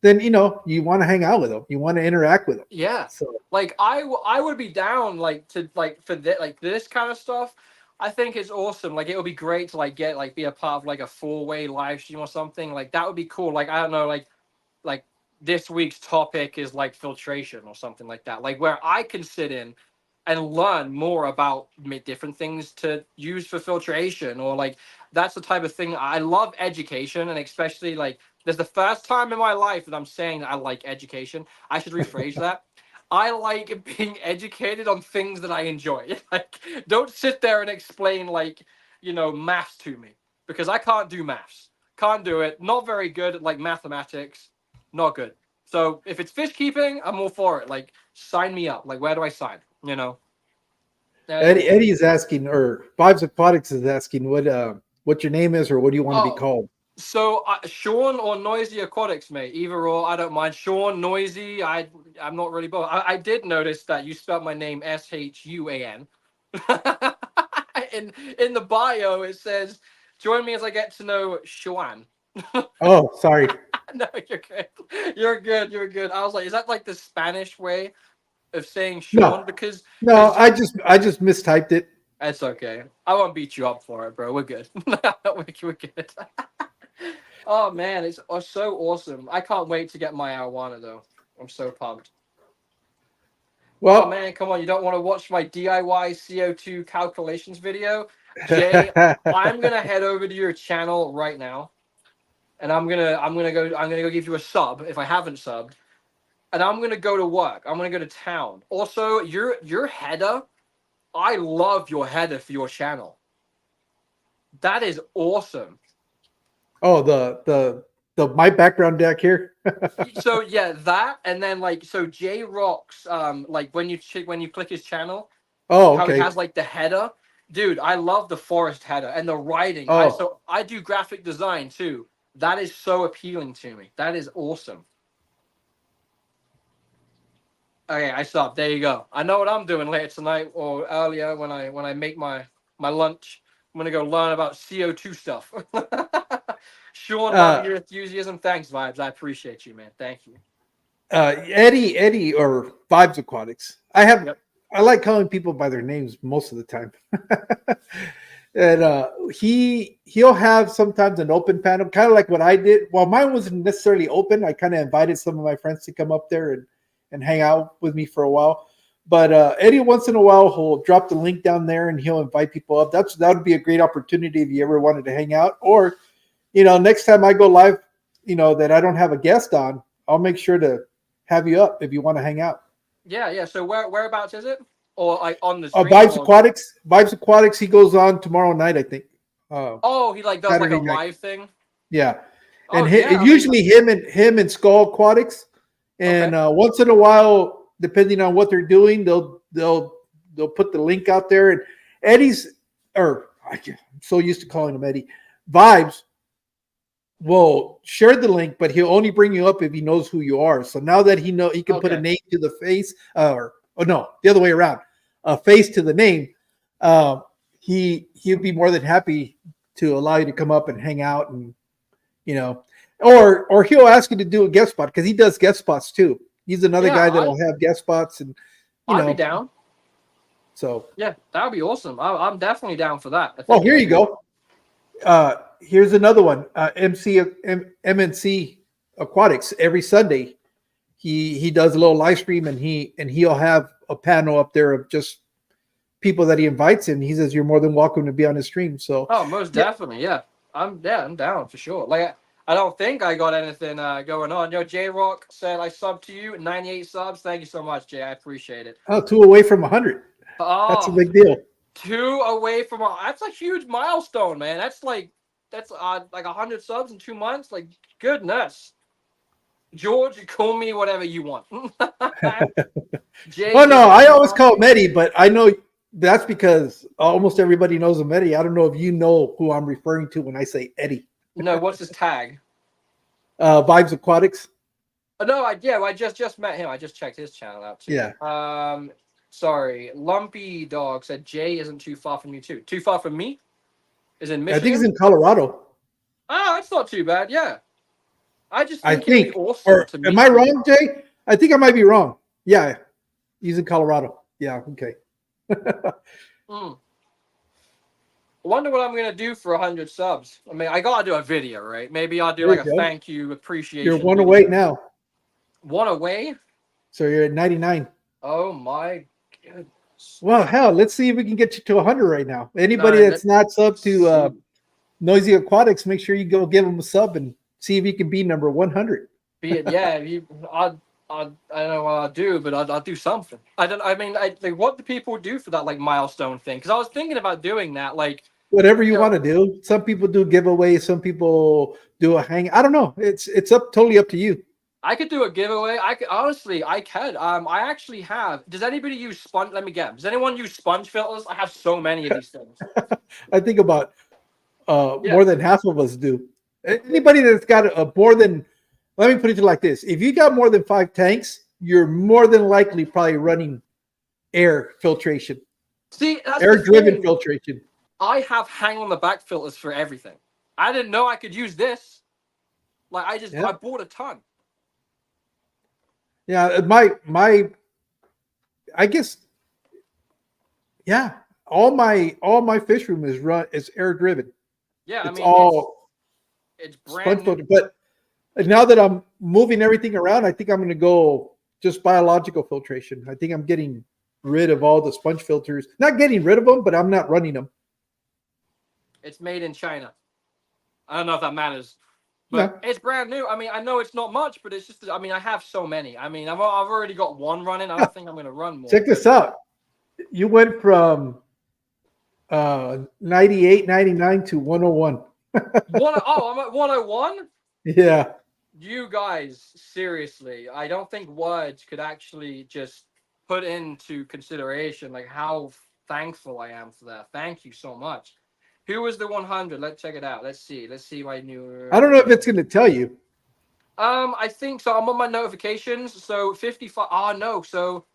then you want to hang out with them, you want to interact with them. yeah. So Like I would be down like to like for like this kind of stuff. I think it's awesome. Like it would be great to like get like be a part of like a 4-way live stream or something. Like that would be cool. Like I don't know, like this week's topic is like filtration or something like that. Like where I can sit in and learn more about different things to use for filtration, or like that's the type of thing I love. Education, and especially like there's the first time in my life that I'm saying that I like education. I should rephrase that. I like being educated on things that I enjoy. Like don't sit there and explain like maths to me, because I can't do maths. Can't do it. Not very good at like mathematics. Not good. So if it's fish keeping, I'm all for it. Like sign me up. Like where do I sign? Eddie is asking, or Vibes Aquatics is asking what your name is or what do you want to be Oh, called. so Shaun or Noisy Aquatics, mate. Either or, I don't mind. Shaun, Noisy. I'm not really both. I did notice that you spelled my name Shuan. In the bio, it says, "Join me as I get to know Shaun." Oh, sorry. No, you're good. You're good. You're good. I was like, is that like the Spanish way of saying Shaun? No, Because I just mistyped it. it's okay. I won't beat you up for it, bro. We're good. We're good. Oh man, it's so awesome. I can't wait to get my arowana though. I'm so pumped. Oh Well, man, come on! You don't want to watch my DIY CO2 calculations video, Jay? I'm gonna head over to your channel right now. and I'm gonna go give you a sub if I haven't subbed, and I'm gonna go to work. I'm gonna go to town. Also, your header, I love your header for your channel. That is awesome. Oh, the my background deck here. So yeah, that, and then like so J Rock's like when you click his channel, Oh, how he okay. has like the header. Dude, I love the forest header and the writing. Oh, I do graphic design too. That is so appealing to me. That is awesome. Okay, I stopped. There you go. I know what I'm doing later tonight or earlier when I make my lunch. I'm gonna go learn about CO2 stuff. Sean, love uh, your enthusiasm. Thanks, Vibes. I appreciate you, man. Thank you. Eddie, or Vibes Aquatics. Yep. I like calling people by their names most of the time. And he'll have sometimes an open panel, kind of like what I did. Well, mine wasn't necessarily open. I kind of invited some of my friends to come up there and hang out with me for a while. But Eddie, once in a while, he'll drop the link down there and he'll invite people up. That would be a great opportunity if you ever wanted to hang out. Or, next time I go live, that I don't have a guest on, I'll make sure to have you up if you want to hang out. Yeah, yeah. So whereabouts is it? Or like on the stream? Vibes Or Aquatics. Vibes Aquatics. He goes on tomorrow night, I think. oh, he like does like a Saturday night. live thing. Yeah, Oh and yeah. I mean, usually him and Skull Aquatics. okay. And once in a while, depending on what they're doing, they'll put the link out there. And Eddie's, or I'm so used to calling him Eddie, Vibes will share the link, but he'll only bring you up if he knows who you are. So now that he can put a Okay. name to the face, or no, the other way around, a face to the name. He'd be more than happy to allow you to come up and hang out, and or he'll ask you to do a guest spot because he does guest spots too. He's another Yeah, guy that'll have guest spots, and you I'd be know. down. So, Yeah, that would be awesome. I'm definitely down for that. I well, think here it'd you be go. Here's another one. MNC Aquatics every Sunday. He does a little live stream, and he'll have a panel up there of just people that he invites in. He says you're more than welcome to be on his stream. So, Oh, most yeah. definitely. Yeah, I'm down for sure. Like I don't think I got anything going on. Yo, J Rock said I subbed to you, 98 subs. Thank you so much, Jay. I appreciate it. Oh, 2 away from 100. That's a Oh, big deal. 2 away from that's a huge milestone, man. That's like 100 subs in 2 months. Like goodness, George, you call me whatever you want. Jay Oh no, is I always call him Eddie, but I know that's because almost everybody knows him Eddie. I don't know if you know who I'm referring to when I say Eddie. no. What's his tag? Vibes Aquatics. Oh, no, I just met him. I just checked his channel out too. Yeah. Sorry, Lumpy Dog said Jay isn't too far from you too. Too far from me? Is in I think he's Michigan? in Colorado. Oh, that's not too bad. Yeah, I just I think it'd be think. awesome Or to meet am I you. wrong, Jay? I think I might be wrong. Yeah. He's in Colorado. Yeah, okay. Mm. I wonder what I'm gonna do for 100 subs. I mean, I gotta do a video, right? Maybe I'll do There like you a go. thank you You're appreciation one video. away now. 1 away? So you're at 99. Oh my goodness. Well, hell, let's see if we can get you to 100 right now. Anybody No, that's not sub to see. Noisy Aquatics, make sure you go give them a sub and see if you can be number 100. Be it, yeah. I don't know what I'll do, but I'll do something. I don't. I mean, like, what do people do for that like milestone thing? Because I was thinking about doing that. Like, Whatever you you want know, to do. Some people do giveaways. Some people do a hang. I don't know. It's totally up to you. I could do a giveaway. I could honestly, I could. I actually have. Does anybody use sponge? Let me guess. Does anyone use sponge filters? I have so many of these things. I think about Yeah. more than half of us do. Anybody that's got a more than, let me put it like this: if you got more than 5 tanks, you're more than likely probably running air filtration, See, that's the air-driven thing. filtration. I have hang on the back filters for everything. I didn't know I could use this. Like, Yeah, I bought a ton. yeah. I guess, yeah. All my fish room is air-driven. Yeah, I It's mean, all it's sponge brand new. filter. But now that I'm moving everything around, I think I'm going to go just biological filtration. I think I'm getting rid of all the sponge filters. Not getting rid of them, but I'm not running them. It's made in China. I don't know if that matters. But No. it's brand new. I mean, I know it's not much, but it's just. I mean, I have so many. I mean, I've already got one running. I don't think I'm going to run more. Check this out. You went from 98, 99 to 101. I'm at 101. Yeah. You guys, seriously, I don't think words could actually just put into consideration like how thankful I am for that. Thank you so much. Who was the 100? Let's check it out. Let's see. Let's see my new. I don't know if it's going to tell you. I think so. I'm on my notifications. So 55. Oh no. So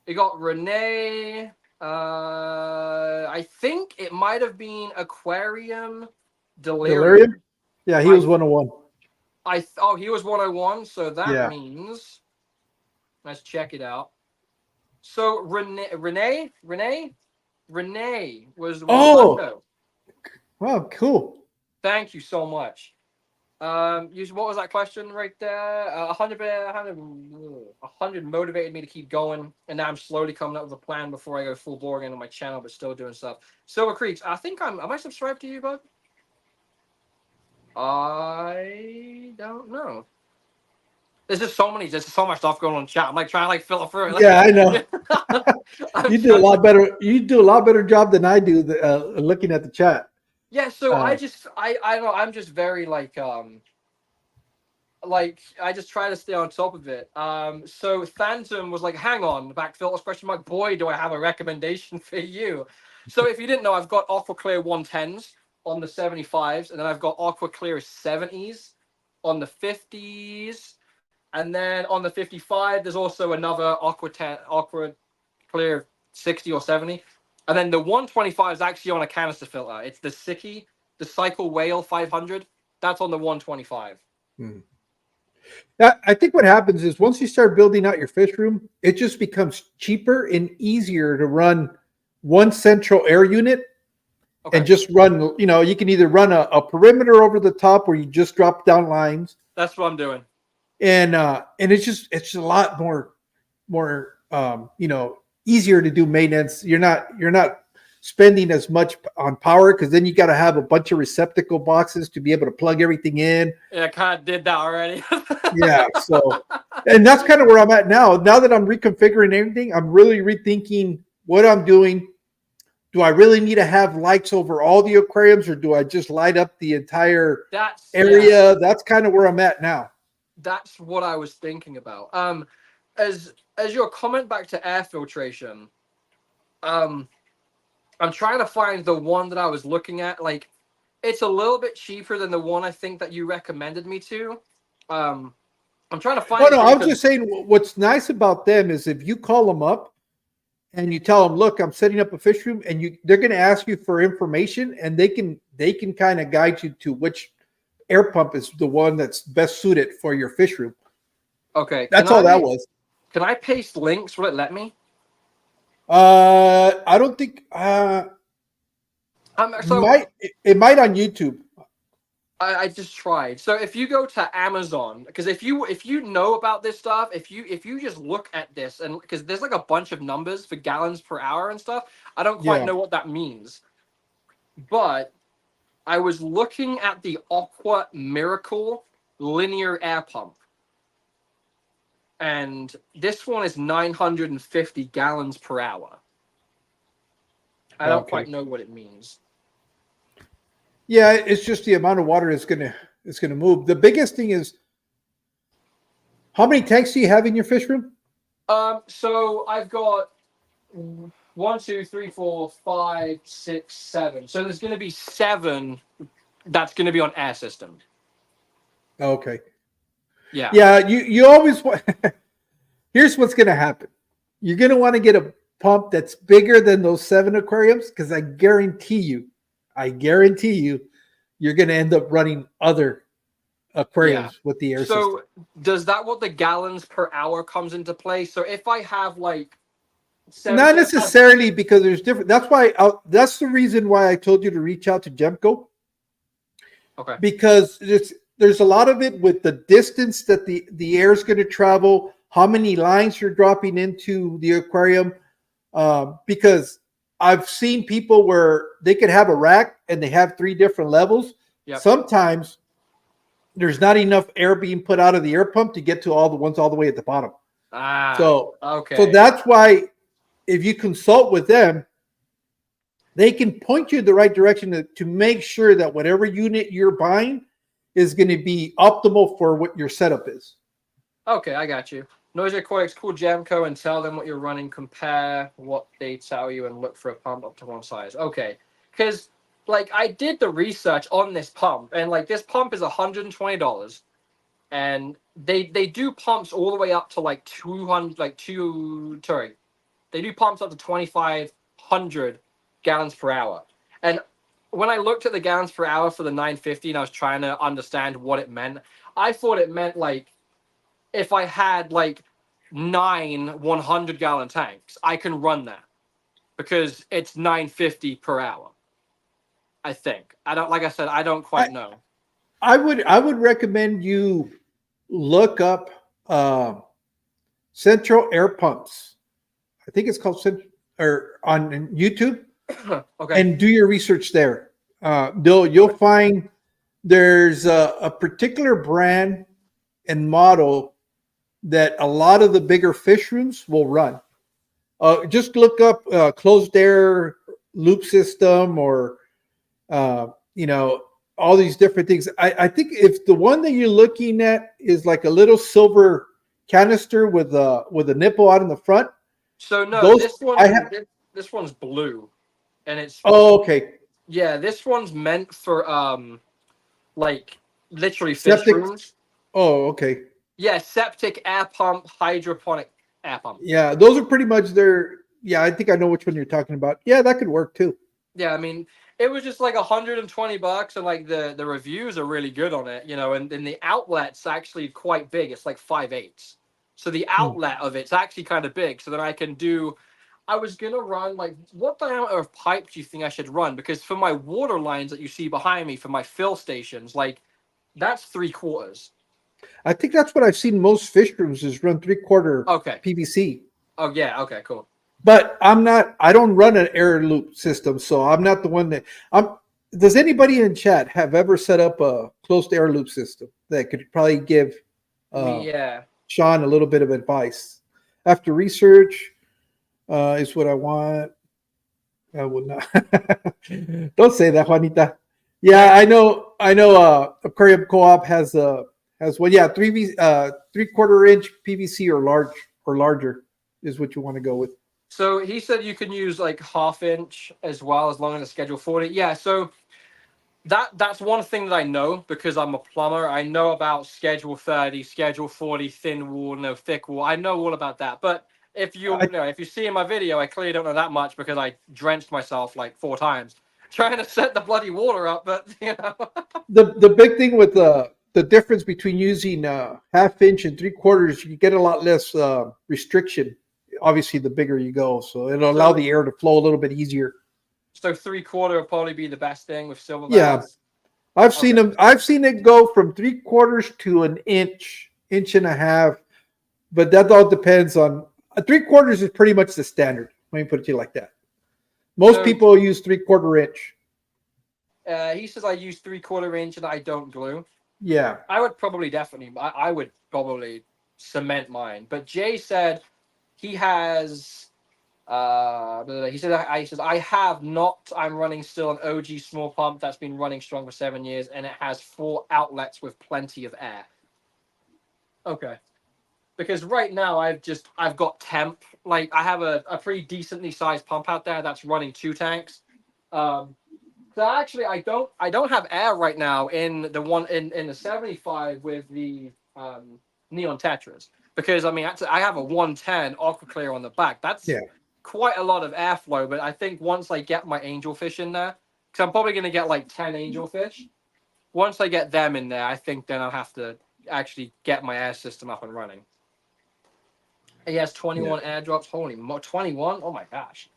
it got Renee. I think it might have been Aquarium Delirium. Delirium? Yeah, he was 101. He was 101, so that Yeah. means let's check it out. So Renee was 100. Oh, wow, cool. Thank you so much. What was that question right there? 100 motivated me to keep going, and now I'm slowly coming up with a plan before I go full bore on my channel, but still doing stuff. Silver Creeks, I think am I subscribed to you, bud? I don't know. There's so much stuff going on in chat. I'm like trying to like filter through it. Yeah, I know. You do a lot better. You do a lot better job than I do looking at the chat. Yeah, so I don't know. I'm just very like I just try to stay on top of it. So Phantom was like, hang on, back filters question mark. Boy, do I have a recommendation for you. So if you didn't know, I've got Aqua Clear 110s on the 75s, and then I've got Aqua Clear 70s on the 50s. And then on the 55, there's also another Aqua Clear 60 or 70. And then the 125 is actually on a canister filter. It's the Siki, the Cycle Whale 500. That's on the 125. I think what happens is once you start building out your fish room, it just becomes cheaper and easier to run one central air unit and just run, you can either run a perimeter over the top where you just drop down lines. That's what I'm doing. And it's a lot more easier to do maintenance. You're not spending as much on power because then you got to have a bunch of receptacle boxes to be able to plug everything in. Yeah, I kind of did that already. Yeah, so and that's kind of where I'm at now. Now that I'm reconfiguring everything, I'm really rethinking what I'm doing. Do I really need to have lights over all the aquariums, or do I just light up the entire area? Yeah. That's kind of where I'm at now. That's what I was thinking about. As your comment back to air filtration, I'm trying to find the one that I was looking at. Like, it's a little bit cheaper than the one I think that you recommended me to. I'm trying to find. Oh no, I'm just saying what's nice about them is if you call them up and you tell them, look, I'm setting up a fish room, and they're going to ask you for information, and they can kind of guide you to which air pump is the one that's best suited for your fish room. Okay. That's all that was. Can I paste links? Will it let me? I don't think it might on YouTube. I just tried. So if you go to Amazon, because if you know about this stuff, if you just look at this, and because there's like a bunch of numbers for gallons per hour and stuff, I don't quite know what that means. But I was looking at the Aqua Miracle linear air pump, and this one is 950 gallons per hour. I don't quite know what it means. Yeah, it's just the amount of water it's gonna move. The biggest thing is, how many tanks do you have in your fish room? So I've got 1, 2, 3, 4, 5, 6, 7. So there's going to be 7 that's going to be on air system. Okay. Yeah. Yeah, you always want. Here's what's going to happen. You're going to want to get a pump that's bigger than those 7 aquariums, because I guarantee you, you're going to end up running other aquariums with the air system. So does that what the gallons per hour comes into play? So if I have like 7, not necessarily, because there's different. That's why. That's the reason why I told you to reach out to Gemco. Okay. Because there's a lot of it with the distance that the air is going to travel, how many lines you're dropping into the aquarium. Because I've seen people where they could have a rack and they have 3 different levels. Yep. Sometimes there's not enough air being put out of the air pump to get to all the ones all the way at the bottom. Ah, So okay. that's why if you consult with them, they can point you in the right direction to make sure that whatever unit you're buying is going to be optimal for what your setup is. Okay, I got you. Noisy Aquatics, call Jamco and tell them what you're running, compare what they tell you, and look for a pump up to one size. Okay, because like I did the research on this pump, and like this pump is $120, and they do pumps all the way up to like 200, like sorry, they do pumps up to 2,500 gallons per hour. And when I looked at the gallons per hour for the 950, and I was trying to understand what it meant, I thought it meant like if I had like 100-gallon tanks, I can run that because it's 950 per hour. I think. I don't, like I said, I don't quite know. I would recommend you look up Central Air Pumps. I think it's called or on YouTube, Okay. and do your research there. You'll Okay. find there's a particular brand and model that a lot of the bigger fish rooms will run. Just look up closed air loop system or uh, you know all these different things. I think if the one that you're looking at is like a little silver canister with a nipple out in the front, So no, those this I one, have. this one's blue, and it's Oh, okay. yeah, this one's meant for like literally fish Septic. rooms. Oh, okay. Yeah, septic air pump, hydroponic air pump. Yeah, those are pretty much their. Yeah, I think I know which one you're talking about. Yeah, that could work too. Yeah, I mean, it was just like $120, and like the reviews are really good on it, and the outlet's actually quite big. It's like 5/8. So the Hmm. outlet of it's actually kind of big. So that I can do. I was gonna run like what diameter of pipe do you think I should run? Because for my water lines that you see behind me for my fill stations, like that's 3/4. I think that's what I've seen most fish rooms is run 3/4 Okay. PVC. Oh yeah. Okay. Cool. But I'm not. I don't run an air loop system, so I'm not the one that. I'm. Does anybody in chat have ever set up a closed air loop system that could probably give uh, Yeah. Shaun a little bit of advice? After research is what I want. I will not. Don't say that, Juanita. Yeah, I know. I know. Aquarium Co-op has well, yeah, 3/4 inch PVC or larger is what you want to go with. So he said you can use like 1/2 inch as well as long as it's scheduled 40. Yeah. So that's one thing that I know because I'm a plumber. I know about Schedule 30, Schedule 40, thin wall, no thick wall. I know all about that. But if I, if you see in my video, I clearly don't know that much because I drenched myself like 4 times trying to set the bloody water up. But the big thing with the difference between using 1/2 inch and 3/4, you get a lot less restriction. Obviously, the bigger you go, so it'll allow so the air to flow a little bit easier. 3/4 will probably be the best thing with silver Yeah, valves. I've seen Okay. them. I've seen it go from 3/4 to an inch, inch and a half, but that all depends on 3/4 is pretty much the standard. Let me put it to you like that. Most So people use 3/4 inch. he says I use 3/4 inch and I don't glue. Yeah, I would probably definitely. I would probably cement mine. But Jay said he has. He says I have not. I'm running still an OG small pump that's been running strong for 7 years, and it has 4 outlets with plenty of air. Okay. Because right now I've got temp. Like I have a pretty decently sized pump out there that's running 2 tanks. Um, so actually I don't have air right now in the one in the 75 with the neon tetras because I mean I have a 110 aqua clear on the back. That's yeah. quite a lot of airflow, but I think once I get my angelfish in there, because I'm probably gonna get like 10 angelfish. Once I get them in there, I think then I'll have to actually get my air system up and running. He has Yeah. 21 airdrops. Holy 21! Oh my gosh.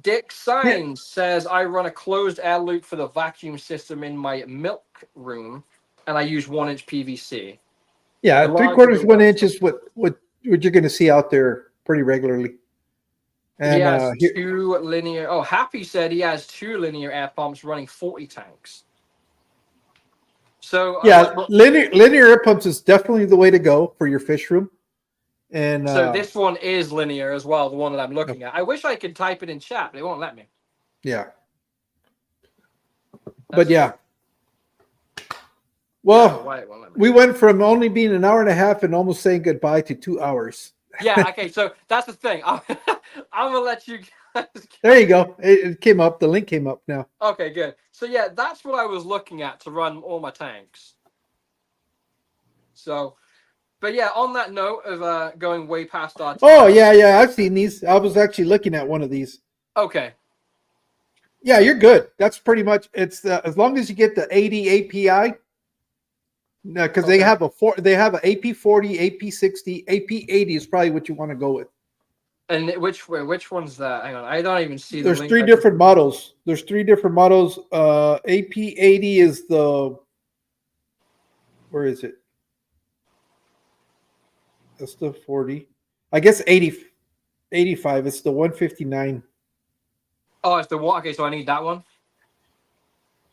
Dick Yeah. Signs says I run a closed air loop for the vacuum system in my milk room, and I use 1 inch PVC. The Yeah, three larger the quarters, one worse. inch is what you're going to see out there pretty regularly. He And has here, two linear. Oh, Happy said he has 2 linear air pumps running 40 tanks. So Yeah, linear air pumps is definitely the way to go for your fish room. And so this one is linear as well, the one that I'm looking at. I wish I could type it in chat, but it won't let me. yeah. That's But yeah. Yeah, Well, why it won't let me. we went from only being an hour and a half and almost saying goodbye to 2 hours. Yeah, okay, so that's the thing. I'm gonna let you guys There you go. It came up. The link came up now. Okay, good. So yeah, that's what I was looking at to run all my tanks. So, but yeah, on that note of going way past our time. Oh, yeah. I've seen these. I was actually looking at one of these. Okay. Yeah, you're good. That's pretty much it's as long as you get the 80 API. Because Okay. they have a AP40, AP60, AP80 is probably what you want to go with. And which one's that? Hang on, I don't even see the There's link. three different models. There's three different models. AP80 is the where is it? That's the 40. I guess 80, 85. It's the 159. Oh, it's the what? Okay, so I need that one.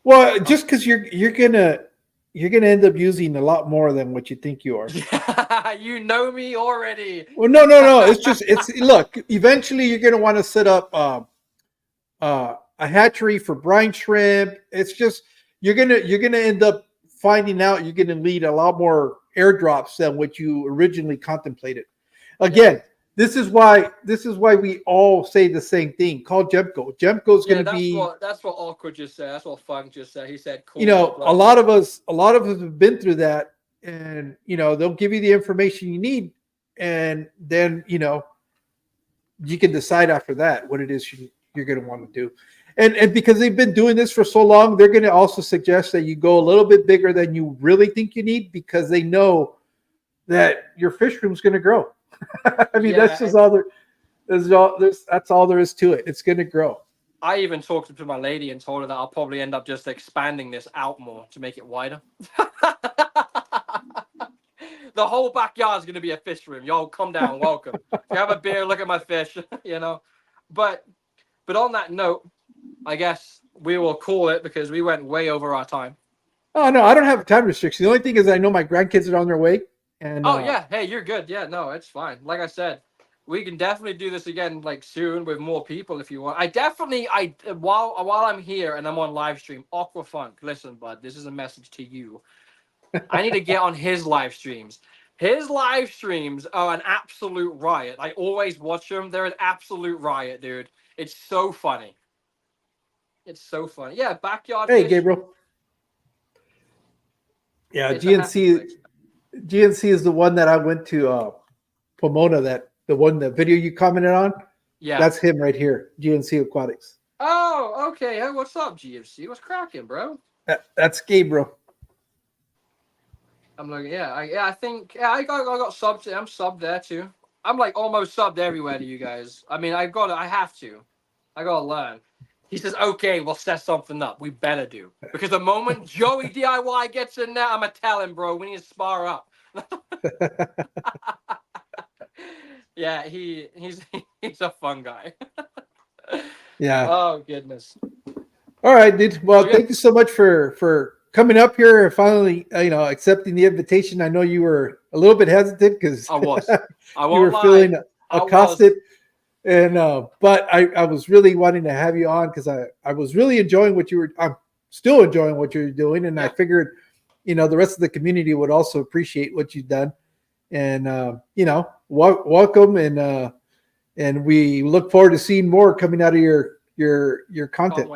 Well, just because you're gonna end up using a lot more than what you think you are. Yeah, you know me already. Well, no. It's look. Eventually, you're gonna want to set up a hatchery for brine shrimp. It's just you're gonna end up finding out you're gonna need a lot more airdrops than what you originally contemplated. Again, this is why we all say the same thing. Call Jemco. Jemco's gonna be. That's what Awkward just said. That's what Funk just said. He said, "Cool." A lot of us have been through that, and they'll give you the information you need, and then you can decide after that what it is you're going to want to do. And because they've been doing this for so long, they're going to also suggest that you go a little bit bigger than you really think you need because they know that your fish room's going to grow. I mean, that's just all that's all there is to it. It's going to grow. I even talked to my lady and told her that I'll probably end up just expanding this out more to make it wider. The whole backyard is going to be a fish room. Y'all come down, welcome. If you have a beer, look at my fish, But on that note, I guess we will call it because we went way over our time. Oh no, I don't have a time restriction. The only thing is I know my grandkids are on their way. And yeah, hey, you're good. Yeah, no, it's fine. Like I said, we can definitely do this again like soon with more people if you want. While I'm here and I'm on live stream, Aquafunk, listen, bud, this is a message to you. I need to get on his live streams. His live streams are an absolute riot. I always watch them. They're an absolute riot, dude. It's so funny. It's so funny. Yeah, backyard. Hey, fish. Gabriel. Yeah, GNC is the one that I went to Pomona. The video you commented on. Yeah, that's him right here. GNC Aquatics. Oh, okay. Hey, what's up, GFC? What's cracking, bro? That's Gabriel. I'm looking. I think I got subbed. I'm subbed there too. I'm like almost subbed everywhere to you guys. I mean, I have to. I gotta learn. He says, "Okay, we'll set something up. We better do because the moment Joey DIY gets in there, I'm gonna tell him, bro. We need to spar up." Yeah, he's a fun guy. Yeah. Oh goodness. All right, dude. Well, thank you so much for coming up here and finally, accepting the invitation. I know you were a little bit hesitant because I was. you were feeling accosted. And but I was really wanting to have you on because I was really enjoying I'm still enjoying what you're doing, and I figured, the rest of the community would also appreciate what you've done. And welcome, and we look forward to seeing more coming out of your content.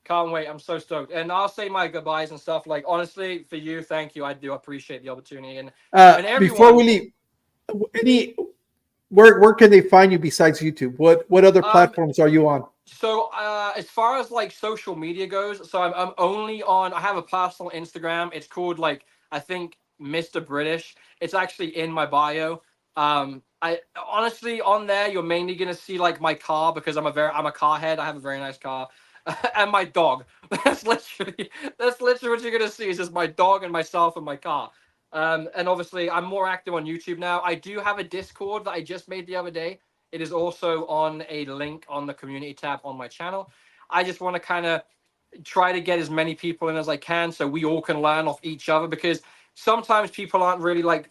Can't wait. I'm so stoked. And I'll say my goodbyes and stuff. Like, honestly, for you, thank you. I do appreciate the opportunity. And everyone, before we leave, where can they find you besides YouTube? What other platforms are you on? So as far as like social media goes, so I'm only on. I have a personal Instagram. It's called I think Mr. British. It's actually in my bio. I honestly on there you're mainly gonna see like my car because I'm a car head. I have a very nice car. And my dog. That's literally what you're gonna see. Is just my dog and myself and my car. And obviously, I'm more active on YouTube now. I do have a Discord that I just made the other day. It is also on a link on the community tab on my channel. I just want to kind of try to get as many people in as I can so we all can learn off each other, because sometimes people aren't really like,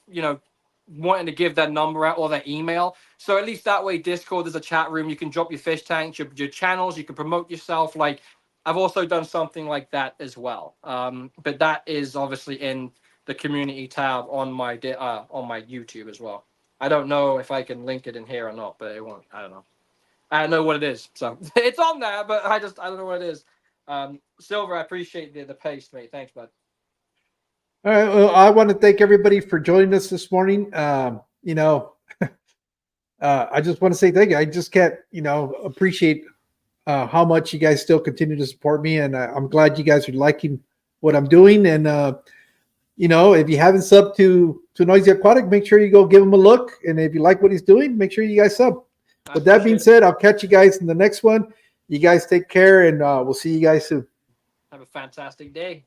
wanting to give their number out or their email. So at least that way, Discord is a chat room. You can drop your fish tanks, your channels, you can promote yourself. Like, I've also done something like that as well. But that is obviously in the community tab on my YouTube as well. I don't know if I can link it in here or not, but it won't. I don't know. I don't know what it is. So it's on there, but I don't know what it is. Silver, I appreciate the paste, mate. Thanks, bud. All right. Well, I want to thank everybody for joining us this morning. I just want to say thank you. I just can't, appreciate how much you guys still continue to support me, and I'm glad you guys are liking what I'm doing. And if you haven't subbed to Noisy Aquatic, make sure you go give him a look. And if you like what he's doing, make sure you guys sub. With that being said, I'll catch you guys in the next one. You guys take care, and we'll see you guys soon. Have a fantastic day.